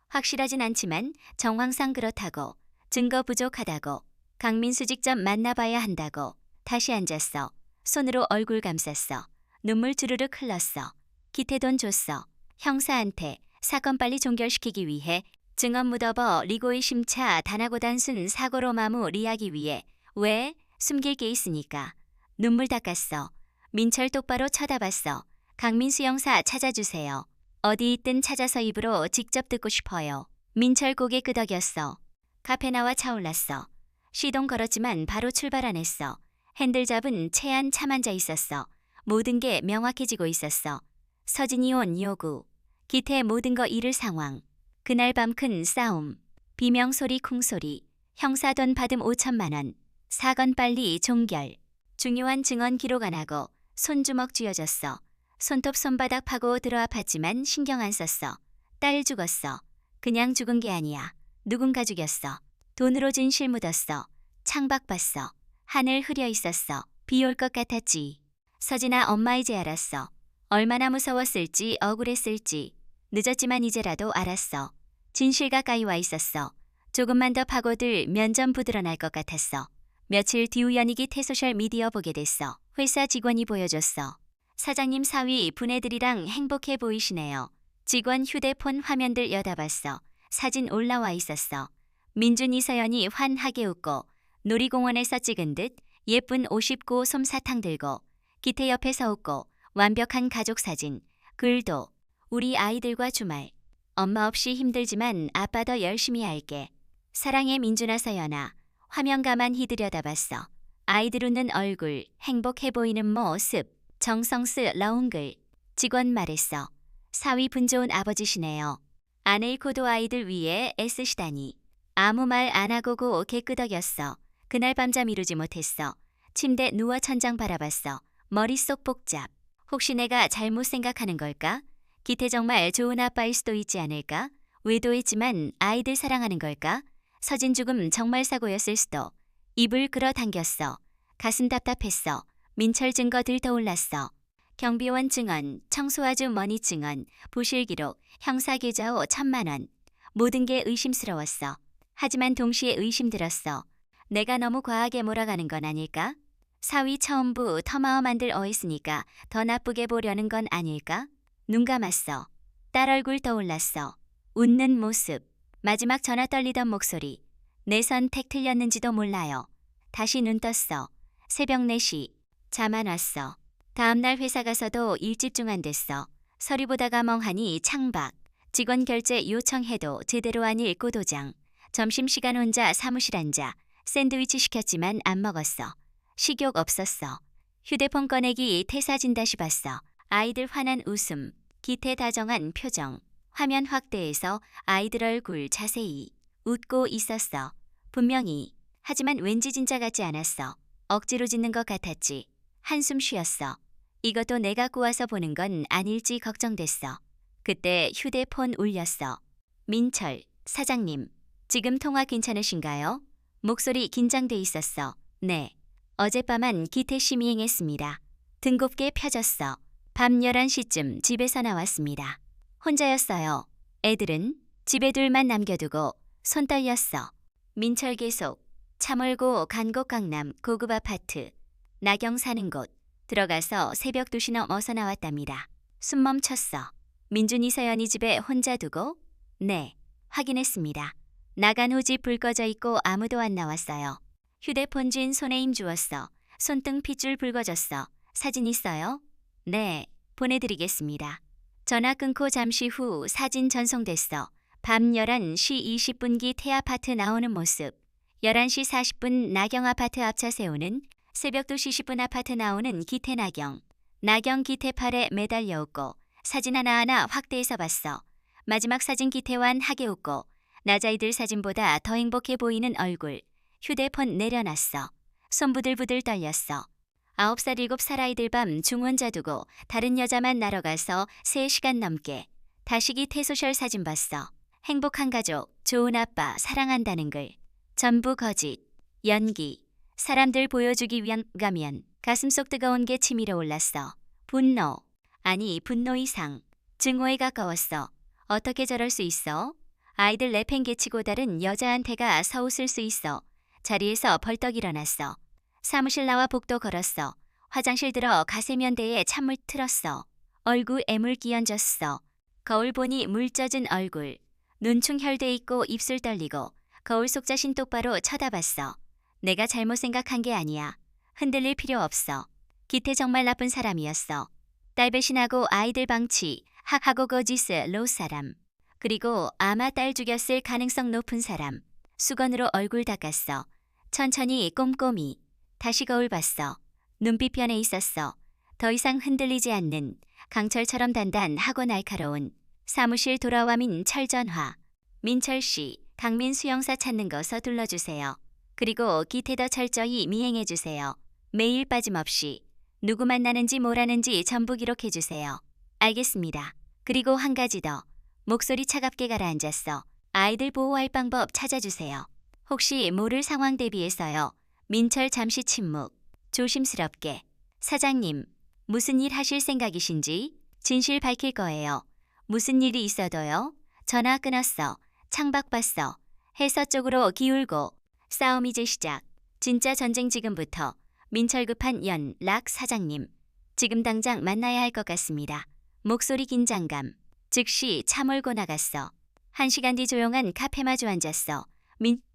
확실하진 않지만 정황상 그렇다고. 증거 부족하다고. 강민수 직접 만나봐야 한다고. 다시 앉았어. 손으로 얼굴 감쌌어. 눈물 주르륵 흘렀어. 기태 돈 줬어. 형사한테 사건 빨리 종결시키기 위해 증언 묻어버 리고의 심차 단하고 단순 사고로 마무리하기 위해. 왜? 숨길 게 있으니까. 눈물 닦았어. 민철 똑바로 쳐다봤어. 강민수 형사 찾아주세요. 어디 있든 찾아서 입으로 직접 듣고 싶어요. 민철 고개 끄덕였어. 카페 나와 차올랐어. 시동 걸었지만 바로 출발 안 했어. 핸들 잡은 채안 참 앉아 있었어. 모든 게 명확해지고 있었어. 서진이 온 요구. 기태의 모든 거 잃을 상황. 그날 밤 큰 싸움. 비명소리 쿵소리. 형사 돈 받음 5천만 원. 사건 빨리 종결. 중요한 증언 기록 안 하고 손주먹 쥐어졌어. 손톱 손바닥 파고 들어 아팠지만 신경 안 썼어. 딸 죽었어. 그냥 죽은 게 아니야. 누군가 죽였어. 돈으로 진실 묻었어. 창밖 봤어. 하늘 흐려 있었어. 비 올 것 같았지. 서진아 엄마 이제 알았어. 얼마나 무서웠을지 억울했을지. 늦었지만 이제라도 알았어. 진실 가까이 와 있었어. 조금만 더 파고들 면전 부드러날 것 같았어. 며칠 뒤 우연히 태소셜 미디어 보게 됐어. 회사 직원이 보여줬어. 사장님 사위 분애들이랑 행복해 보이시네요. 직원 휴대폰 화면들 여다봤어. 사진 올라와 있었어. 민준 이서연이 환하게 웃고 놀이공원에서 찍은 듯 예쁜 옷 입고 솜사탕 들고 기태 옆에서 웃고 완벽한 가족 사진. 글도 우리 아이들과 주말. 엄마 없이 힘들지만 아빠 더 열심히 할게. 사랑해 민준아 서연아. 화면 가만히 들여다봤어. 아이들 웃는 얼굴, 행복해 보이는 모습, 정성스러운 글. 직원 말했어. 사위 분 좋은 아버지시네요. 아내 잃고도 아이들 위해 애쓰시다니. 아무 말 안 하고 고개 끄덕였어. 그날 밤잠 이루지 못했어. 침대 누워 천장 바라봤어. 머릿속 복잡. 혹시 내가 잘못 생각하는 걸까? 기태 정말 좋은 아빠일 수도 있지 않을까? 외도했지만 아이들 사랑하는 걸까? 서진 죽음 정말 사고였을 수도. 입을 끌어당겼어. 가슴 답답했어. 민철 증거들 떠올랐어. 경비원 증언, 청소아주 머니 증언, 부실 기록, 형사 계좌 5천만 원. 모든 게 의심스러웠어. 하지만 동시에 의심들었어. 내가 너무 과하게 몰아가는 건 아닐까? 사위 처음부 터마어만들 어했으니까 더 나쁘게 보려는 건 아닐까? 눈 감았어. 딸 얼굴 떠올랐어. 웃는 모습. 마지막 전화 떨리던 목소리. 내 선택 틀렸는지도 몰라요. 다시 눈 떴어. 새벽 4시. 잠 안 왔어. 다음날 회사 가서도 일 집중 안 됐어. 서류 보다가 멍하니 창박. 직원 결제 요청해도 제대로 안 읽고 도장. 점심시간 혼자 사무실 앉아. 샌드위치 시켰지만 안 먹었어. 식욕 없었어. 휴대폰 꺼내기 태사진 다시 봤어. 아이들 화난 웃음. 기태 다정한 표정. 화면 확대해서 아이들 얼굴 자세히. 웃고 있었어. 분명히. 하지만 왠지 진짜 같지 않았어. 억지로 짓는 것 같았지. 한숨 쉬었어. 이것도 내가 꾸어서 보는 건 아닐지 걱정됐어. 그때 휴대폰 울렸어. 민철, 사장님. 지금 통화 괜찮으신가요? 목소리 긴장돼 있었어. 네. 어젯밤은 기태 씨 미행했습니다. 등곱게 펴졌어. 밤 11시쯤 집에서 나왔습니다. 혼자였어요. 애들은 집에 둘만 남겨두고 손 떨렸어. 민철 계속. 차멀고 간곡 강남 고급 아파트. 나경 사는 곳. 들어가서 새벽 2시 넘어서 나왔답니다. 숨 멈췄어. 민준이 서연이 집에 혼자 두고? 네. 확인했습니다. 나간 후 집 불 꺼져 있고 아무도 안 나왔어요. 휴대폰 쥔 손에 힘주었어. 손등 핏줄 붉어졌어. 사진 있어요? 네, 보내드리겠습니다. 전화 끊고 잠시 후 사진 전송됐어. 밤 11시 20분기 태아파트 나오는 모습. 11시 40분 나경 아파트 앞차 세우는 새벽 2시 10분 아파트 나오는 기태 나경. 나경 기태 팔에 매달려 웃고 사진 하나하나 확대해서 봤어. 마지막 사진 기태완 하게 웃고 나자이들 사진보다 더 행복해 보이는 얼굴. 휴대폰 내려놨어. 손 부들부들 떨렸어. 9살 7살 아이들 밤 중원자 두고 다른 여자만 날아가서 3시간 넘게. 다시 기태 소셜 사진 봤어. 행복한 가족, 좋은 아빠, 사랑한다는 글. 전부 거짓, 연기. 사람들 보여주기 위한 가면. 가슴속 뜨거운 게 치밀어 올랐어. 분노. 아니 분노 이상. 증오에 가까웠어. 어떻게 저럴 수 있어? 아이들 내팽개치고 다른 여자한테가 서웃을 수 있어. 자리에서 벌떡 일어났어. 사무실 나와 복도 걸었어. 화장실 들어 가세면대에 찬물 틀었어. 얼굴 애물 끼얹었어. 거울 보니 물 젖은 얼굴. 눈충 혈돼 있고 입술 떨리고 거울 속 자신 똑바로 쳐다봤어. 내가 잘못 생각한 게 아니야. 흔들릴 필요 없어. 기태 정말 나쁜 사람이었어. 딸 배신하고 아이들 방치, 하고 거짓을 놓은 사람. 그리고 아마 딸 죽였을 가능성 높은 사람. 수건으로 얼굴 닦았어. 천천히 꼼꼼히. 다시 거울 봤어. 눈빛 변해 있었어. 더 이상 흔들리지 않는 강철처럼 단단하고 날카로운. 사무실 돌아와 민철 전화. 민철 씨, 강민 수영사 찾는 거 서둘러주세요. 그리고 기태 더 철저히 미행해주세요. 매일 빠짐없이. 누구 만나는지 뭘 하는지 전부 기록해주세요. 알겠습니다. 그리고 한 가지 더. 목소리 차갑게 가라앉았어. 아이들 보호할 방법 찾아주세요. 혹시 모를 상황 대비해서요. 민철 잠시 침묵. 조심스럽게. 사장님, 무슨 일 하실 생각이신지? 진실 밝힐 거예요. 무슨 일이 있어도요? 전화 끊었어. 창밖 봤어. 해서 쪽으로 기울고. 싸움 이제 시작. 진짜 전쟁 지금부터. 민철 급한 연락 사장님. 지금 당장 만나야 할 것 같습니다. 목소리 긴장감. 즉시 차 몰고 나갔어. 1시간 뒤 조용한 카페 마주 앉았어.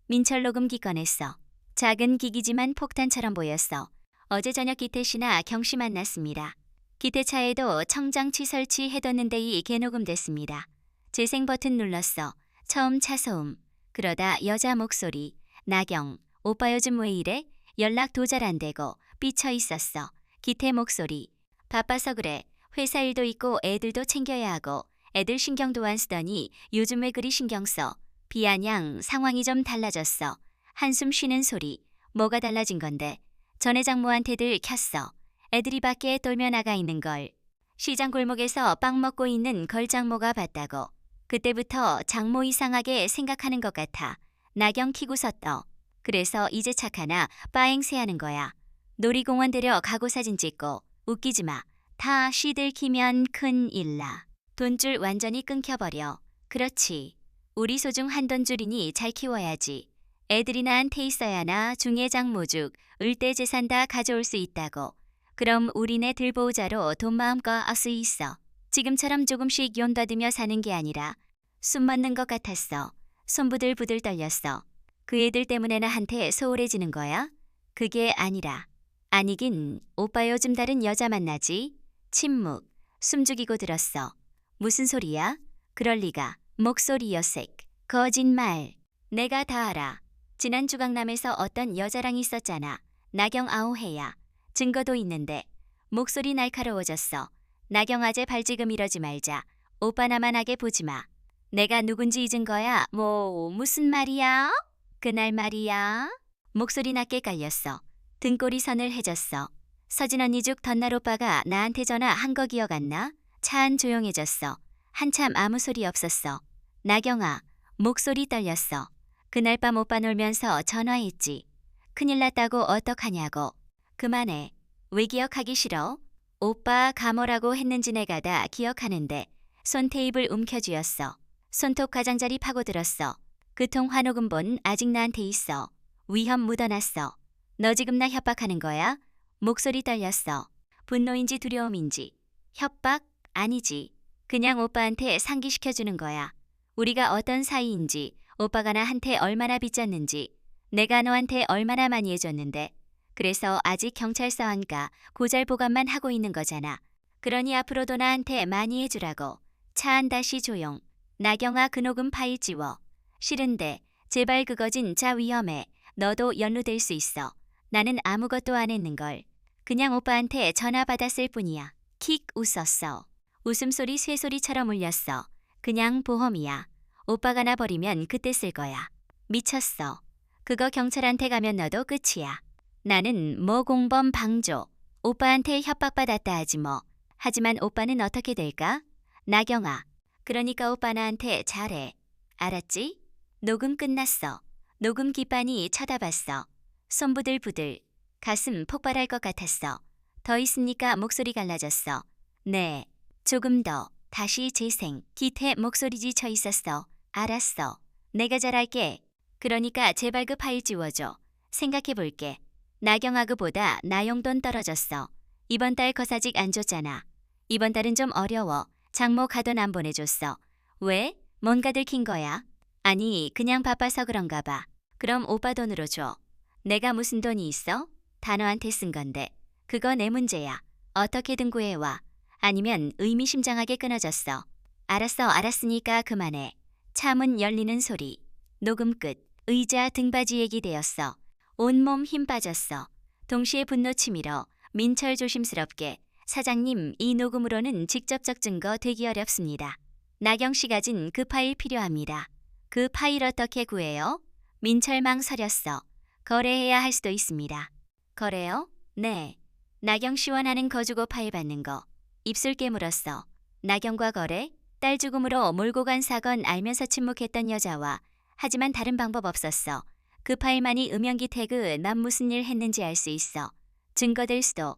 민철 녹음기 꺼냈어. 작은 기기지만 폭탄처럼 보였어. 어제 저녁 기태 씨나 경 씨 만났습니다. 기태 차에도 청장치 설치해뒀는데 이 개녹음됐습니다. 재생 버튼 눌렀어. 처음 차 소음. 그러다 여자 목소리. 나경, 오빠 요즘 왜 이래? 연락 도잘 안 되고 삐쳐 있었어. 기태 목소리. 바빠서 그래. 회사 일도 있고 애들도 챙겨야 하고 애들 신경도 안 쓰더니 요즘 왜 그리 신경 써? 비아냥 상황이 좀 달라졌어. 한숨 쉬는 소리. 뭐가 달라진 건데? 전에 장모한테들 켰어. 애들이 밖에 돌며 나가 있는 걸. 시장 골목에서 빵 먹고 있는 걸 장모가 봤다고. 그때부터 장모 이상하게 생각하는 것 같아. 나경 키고서 떠. 그래서 이제 착하나 빠행세하는 거야. 놀이공원 데려 가고 사진 찍고. 웃기지 마. 다 시들 키면 큰일나. 돈줄 완전히 끊겨버려. 그렇지. 우리 소중 한돈줄이니 잘 키워야지. 애들이나 한테 있어야나 중해장모죽, 을대재산 다 가져올 수 있다고. 그럼 우리네 들보호자로 돈 마음껏 할 수 있어. 지금처럼 조금씩 연받으며 사는 게 아니라 숨 맞는 것 같았어. 손부들부들 떨렸어. 그 애들 때문에 나한테 소홀해지는 거야? 그게 아니라. 아니긴 오빠 요즘 다른 여자 만나지? 침묵. 숨죽이고 들었어. 무슨 소리야? 그럴 리가. 목소리 여색. 거짓말. 내가 다 알아. 지난 주강남에서 어떤 여자랑 있었잖아. 나경 아오해야. 증거도 있는데. 목소리 날카로워졌어. 나경 아재 발지금 이러지 말자. 오빠 나만 하게 보지 마. 내가 누군지 잊은 거야? 뭐 무슨 말이야? 그날 말이야. 목소리 낮게 깔렸어. 등골이 서늘해졌어. 서진 언니 죽 덧날 오빠가 나한테 전화한 거 기억 안 나? 차 안 조용해졌어. 한참 아무 소리 없었어. 나경아. 목소리 떨렸어. 그날 밤 오빠 놀면서 전화했지. 큰일 났다고 어떡하냐고. 그만해. 왜 기억하기 싫어? 오빠 감호라고 했는지 내가 다 기억하는데. 손 테이블 움켜쥐었어. 손톱 가장자리 파고들었어. 그 통 환호금본 아직 나한테 있어. 위험 묻어놨어. 너 지금 나 협박하는 거야? 목소리 떨렸어. 분노인지 두려움인지. 협박? 아니지. 그냥 오빠한테 상기시켜주는 거야. 우리가 어떤 사이인지, 오빠가 나한테 얼마나 빚졌는지. 내가 너한테 얼마나 많이 해줬는데. 그래서 아직 경찰서 안 가 고잘 보관만 하고 있는 거잖아. 그러니 앞으로도 나한테 많이 해주라고. 차안 다시 조용. 나경아 그 녹음 파일 지워. 싫은데 제발 그거진 자 위험해. 너도 연루될 수 있어. 나는 아무것도 안 했는걸. 그냥 오빠한테 전화 받았을 뿐이야. 킥 웃었어. 웃음소리 쇠소리처럼 울렸어. 그냥 보험이야. 오빠가 나 버리면 그때 쓸 거야. 미쳤어. 그거 경찰한테 가면 너도 끝이야. 나는 뭐 공범 방조. 오빠한테 협박받았다 하지 뭐. 하지만 오빠는 어떻게 될까? 나경아. 그러니까 오빠 나한테 잘해. 알았지? 녹음 끝났어. 녹음 기반이 쳐다봤어. 손 부들부들. 가슴 폭발할 것 같았어. 더 있습니까? 목소리 갈라졌어. 네. 조금 더. 다시 재생. 기태 목소리 지쳐 있었어. 알았어. 내가 잘할게. 그러니까 제발 그 파일 지워줘. 생각해볼게. 나경아 그보다 나 용돈 떨어졌어. 이번 달 거사직 안 줬잖아. 이번 달은 좀 어려워. 장모 가돈 안 보내줬어. 왜? 뭔가 들킨 거야? 아니 그냥 바빠서 그런가 봐. 그럼 오빠 돈으로 줘. 내가 무슨 돈이 있어? 단어한테 쓴 건데. 그거 내 문제야. 어떻게든 구해와. 아니면 의미심장하게 끊어졌어. 알았어 알았으니까 그만해. 차 문 열리는 소리. 녹음 끝. 의자 등받이 얘기 되었어. 온몸 힘 빠졌어. 동시에 분노 치밀어. 민철 조심스럽게. 사장님 이 녹음으로는 직접적 증거 되기 어렵습니다. 나경 씨 가진 그 파일 필요합니다. 그 파일 어떻게 구해요? 민철 망설였어. 거래해야 할 수도 있습니다. 거래요? 네. 나경 씨 원하는 거주고 파일 받는 거. 입술 깨물었어. 나경과 거래? 딸 죽음으로 몰고 간 사건 알면서 침묵했던 여자와 하지만 다른 방법 없었어. 그 파일만이 음영기 태그 난 무슨 일 했는지 알 수 있어. 증거될 수도.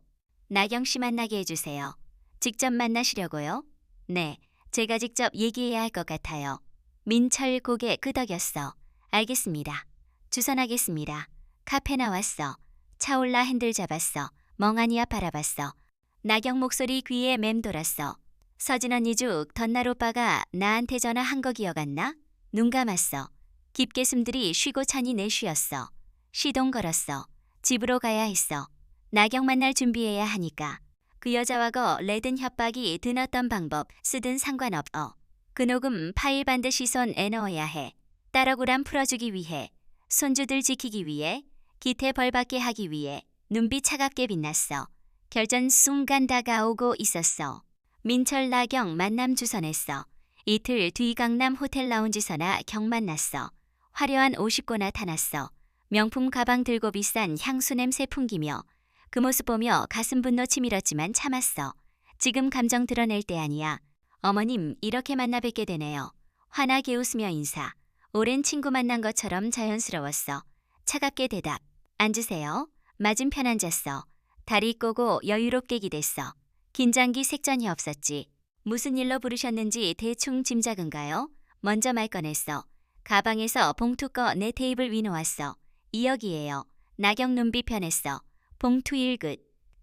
나경 씨 만나게 해주세요. 직접 만나시려고요? 네. 제가 직접 얘기해야 할 것 같아요. 민철 고개 끄덕였어. 알겠습니다. 주선하겠습니다. 카페 나왔어. 차올라 핸들 잡았어. 멍하니야 바라봤어. 나경 목소리 귀에 맴돌았어. 서진 언니 쭉 덧날 오빠가 나한테 전화한 거 기억 안 나? 눈 감았어. 깊게 숨들이 쉬고 찬이 내쉬었어. 시동 걸었어. 집으로 가야 했어. 나경 만날 준비해야 하니까. 그 여자와 레든 협박이 드났던 방법 쓰든 상관없어. 그 녹음 파일 반드시 손에 넣어야 해. 딸 억울함 풀어주기 위해. 손주들 지키기 위해. 기태 벌받게 하기 위해. 눈빛 차갑게 빛났어. 결전 순간 다가오고 있었어. 민철 나경 만남 주선했어. 이틀 뒤 강남 호텔 라운지서나 경 만났어. 화려한 옷 입고 나타났어. 명품 가방 들고 비싼 향수 냄새 풍기며 그 모습 보며 가슴 분노 치밀었지만 참았어. 지금 감정 드러낼 때 아니야. 어머님 이렇게 만나 뵙게 되네요. 환하게 웃으며 인사. 오랜 친구 만난 것처럼 자연스러웠어. 차갑게 대답. 앉으세요. 맞은편 앉았어. 다리 꼬고 여유롭게 기댔어. 긴장기 색전이 없었지. 무슨 일로 부르셨는지 대충 짐작은가요? 먼저 말 꺼냈어. 가방에서 봉투 꺼 내 테이블 위 놓았어. 2억이에요. 나경 눈빛 편했어. 봉투 1끝.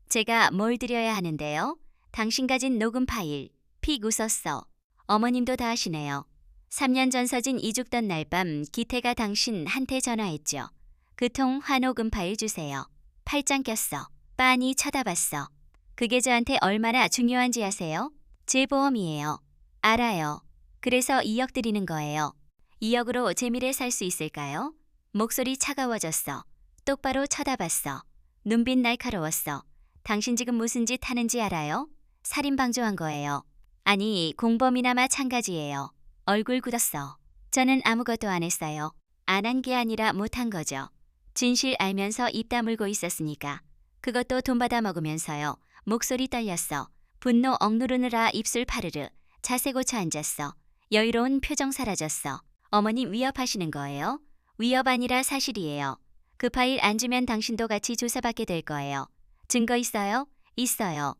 제가 뭘 드려야 하는데요? 당신 가진 녹음 파일. 픽 웃었어. 어머님도 다 아시네요. 3년 전 서진 이죽던 날 밤 기태가 당신한테 전화했죠. 그 통 화녹음 파일 주세요. 팔짱 꼈어. 빤히 쳐다봤어. 그게 저한테 얼마나 중요한지 아세요? 제 보험이에요. 알아요. 그래서 2억 드리는 거예요. 2억으로 제 미래 살 수 있을까요? 목소리 차가워졌어. 똑바로 쳐다봤어. 눈빛 날카로웠어. 당신 지금 무슨 짓 하는지 알아요? 살인 방조한 거예요. 아니, 공범이나 마찬가지예요. 얼굴 굳었어. 저는 아무것도 안 했어요. 안 한 게 아니라 못한 거죠. 진실 알면서 입 다물고 있었으니까. 그것도 돈 받아 먹으면서요. 목소리 떨렸어. 분노 억누르느라 입술 파르르. 자세 고쳐 앉았어. 여유로운 표정 사라졌어. 어머님 위협하시는 거예요? 위협 아니라 사실이에요. 그 파일 안 주면 당신도 같이 조사받게 될 거예요. 증거 있어요? 있어요.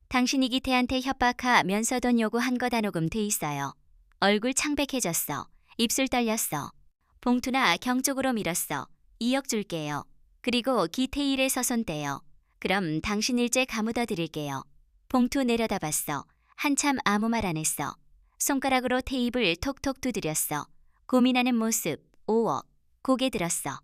당신이 기태한테 협박하 면서돈 요구한 거 다 녹음돼 있어요. 얼굴 창백해졌어. 입술 떨렸어. 봉투나 경 쪽으로 밀었어. 2억 줄게요. 그리고 기태 일에서 손 떼요. 그럼 당신 일제 가묻어 드릴게요. 봉투 내려다봤어. 한참 아무 말 안 했어. 손가락으로 테이블 톡톡 두드렸어. 고민하는 모습. 5억. 고개 들었어.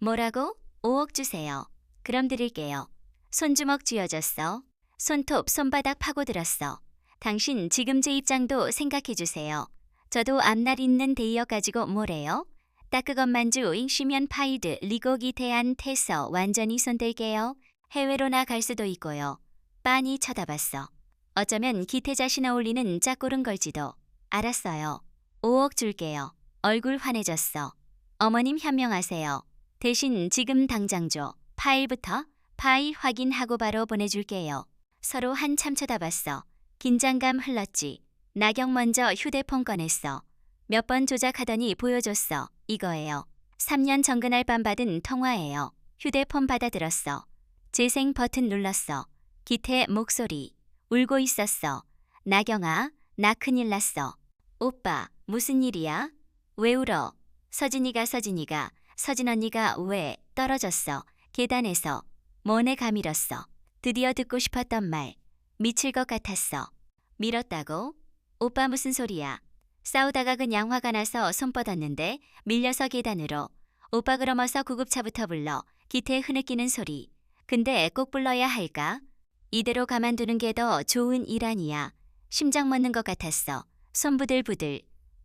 뭐라고? 5억 주세요. 그럼 드릴게요. 손주먹 쥐어졌어. 손톱, 손바닥 파고들었어. 당신 지금 제 입장도 생각해 주세요. 저도 앞날 있는 대여 가지고 뭐래요? 딱 그것만 주 쉬면 파이드 리고기 대한 태서 완전히 손댈게요. 해외로 나갈 수도 있고요. 빤히 쳐다봤어. 어쩌면 기태 자신 어울리는 짝고른 걸지도. 알았어요. 5억 줄게요. 얼굴 환해졌어. 어머님 현명하세요. 대신 지금 당장 줘. 파일부터 파일 확인하고 바로 보내줄게요. 서로 한참 쳐다봤어. 긴장감 흘렀지. 나경 먼저 휴대폰 꺼냈어. 몇 번 조작하더니 보여줬어. 이거예요. 3년 전 그날 밤 받은 통화예요. 휴대폰 받아들었어. 재생 버튼 눌렀어. 기태 목소리. 울고 있었어. 나경아, 나 큰일 났어. 오빠, 무슨 일이야? 왜 울어? 서진 언니가 왜 떨어졌어? 계단에서. mon에 가밀었어. 드디어 듣고 싶었던 말. 미칠 것 같았어. 밀었다고? 오빠 무슨 소리야? 싸우다가 그냥 화가 나서 손 뻗었는데 밀려서 계단으로. 오빠 그럼 어서 구급차부터 불러. 기태 흐느끼는 소리. 근데 꼭 불러야 할까? 이대로 가만두는 게 더 좋은 일 아니야. 심장 멎는 것 같았어. 손 부들부들.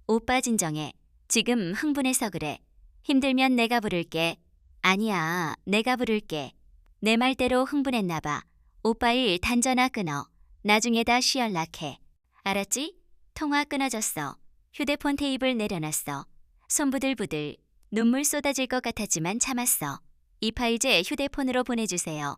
오빠 진정해. 지금 흥분해서 그래. 힘들면 내가 부를게. 아니야, 내가 부를게. 내 말대로 흥분했나 봐. 오빠 일 단전화 끊어. 나중에 다시 연락해. 알았지? 통화 끊어졌어. 휴대폰 테이블 내려놨어. 손 부들부들. 눈물 쏟아질 것 같았지만 참았어. 이 파일제 휴대폰으로 보내주세요.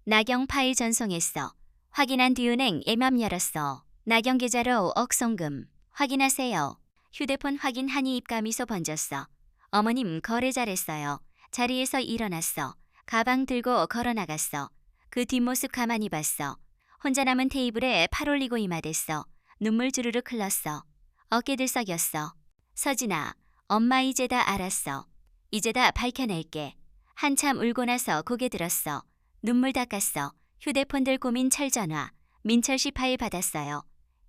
나경 파일 전송했어. 확인한 뒤은행 애맘 열었어. 나경 계좌로 억송금. 확인하세요. 휴대폰 확인하니 입가 미소 번졌어. 어머님 거래 잘했어요. 자리에서 일어났어. 가방 들고 걸어 나갔어. 그 뒷모습 가만히 봤어. 혼자 남은 테이블에 팔 올리고 이마댔어. 눈물 주르륵 흘렀어. 어깨 들썩였어. 서진아, 엄마 이제 다 알았어. 이제 다 밝혀낼게. 한참 울고 나서 고개 들었어. 눈물 닦았어. 휴대폰 들 고민 철전화. 민철씨 파일 받았어요.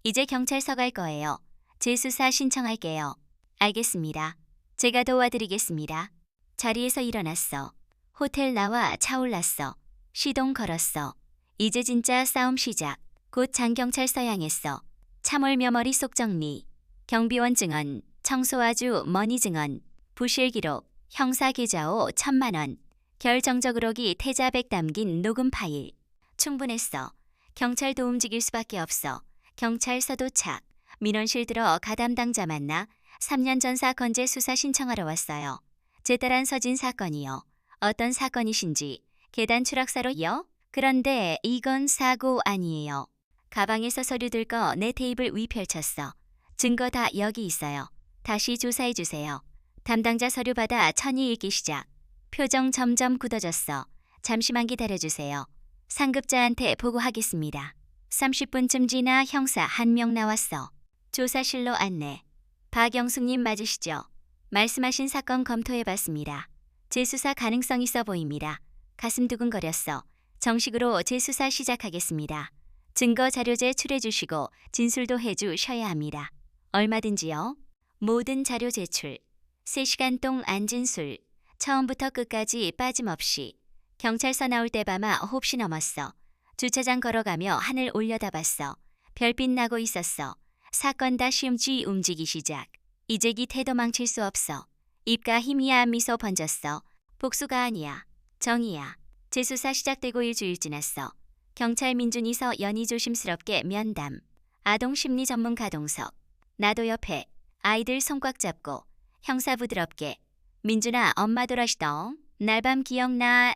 이제 경찰서 갈 거예요. 재수사 신청할게요. 알겠습니다. 제가 도와드리겠습니다. 자리에서 일어났어. 호텔 나와 차올랐어. 시동 걸었어. 이제 진짜 싸움 시작. 곧 장경찰서 향했어. 참을며머리 속 정리. 경비원 증언, 청소아주 머니 증언, 부실 기록, 형사 계좌호 1,000만 원. 결정적으로기 태자백 담긴 녹음 파일. 충분했어. 경찰도 움직일 수밖에 없어. 경찰서 도착. 민원실 들어 가담당자 만나 3년 전 사건제 수사 신청하러 왔어요. 제 딸한 서진 사건이요. 어떤 사건이신지. 계단 추락사로요? 그런데 이건 사고 아니에요. 가방에서 서류 들거 내 테이블 위 펼쳤어. 증거 다 여기 있어요. 다시 조사해 주세요. 담당자 서류 받아 천히 읽기 시작. 표정 점점 굳어졌어. 잠시만 기다려주세요. 상급자한테 보고하겠습니다. 30분쯤 지나 형사 1명 나왔어. 조사실로 안내. 박영숙님 맞으시죠? 말씀하신 사건 검토해봤습니다. 재수사 가능성 있어 보입니다. 가슴 두근거렸어. 정식으로 재수사 시작하겠습니다. 증거 자료제 출해주시고 진술도 해주셔야 합니다. 얼마든지요. 모든 자료 제출. 3시간 동 안진술. 처음부터 끝까지 빠짐없이. 경찰서 나올 때 밤아 홉시 넘었어. 주차장 걸어가며 하늘 올려다봤어. 별빛 나고 있었어. 사건 다 시험쥐 움직이 시작. 이제 기태도 망칠 수 없어. 입가 희미한 미소 번졌어. 복수가 아니야. 정의야. 재수사 시작되고 일주일 지났어. 경찰 민준이서 연희 조심스럽게 면담. 아동 심리 전문 가동석. 나도 옆에. 아이들 손 꽉 잡고. 형사 부드럽게. 민준아 엄마 돌아시덩. 날밤 기억나.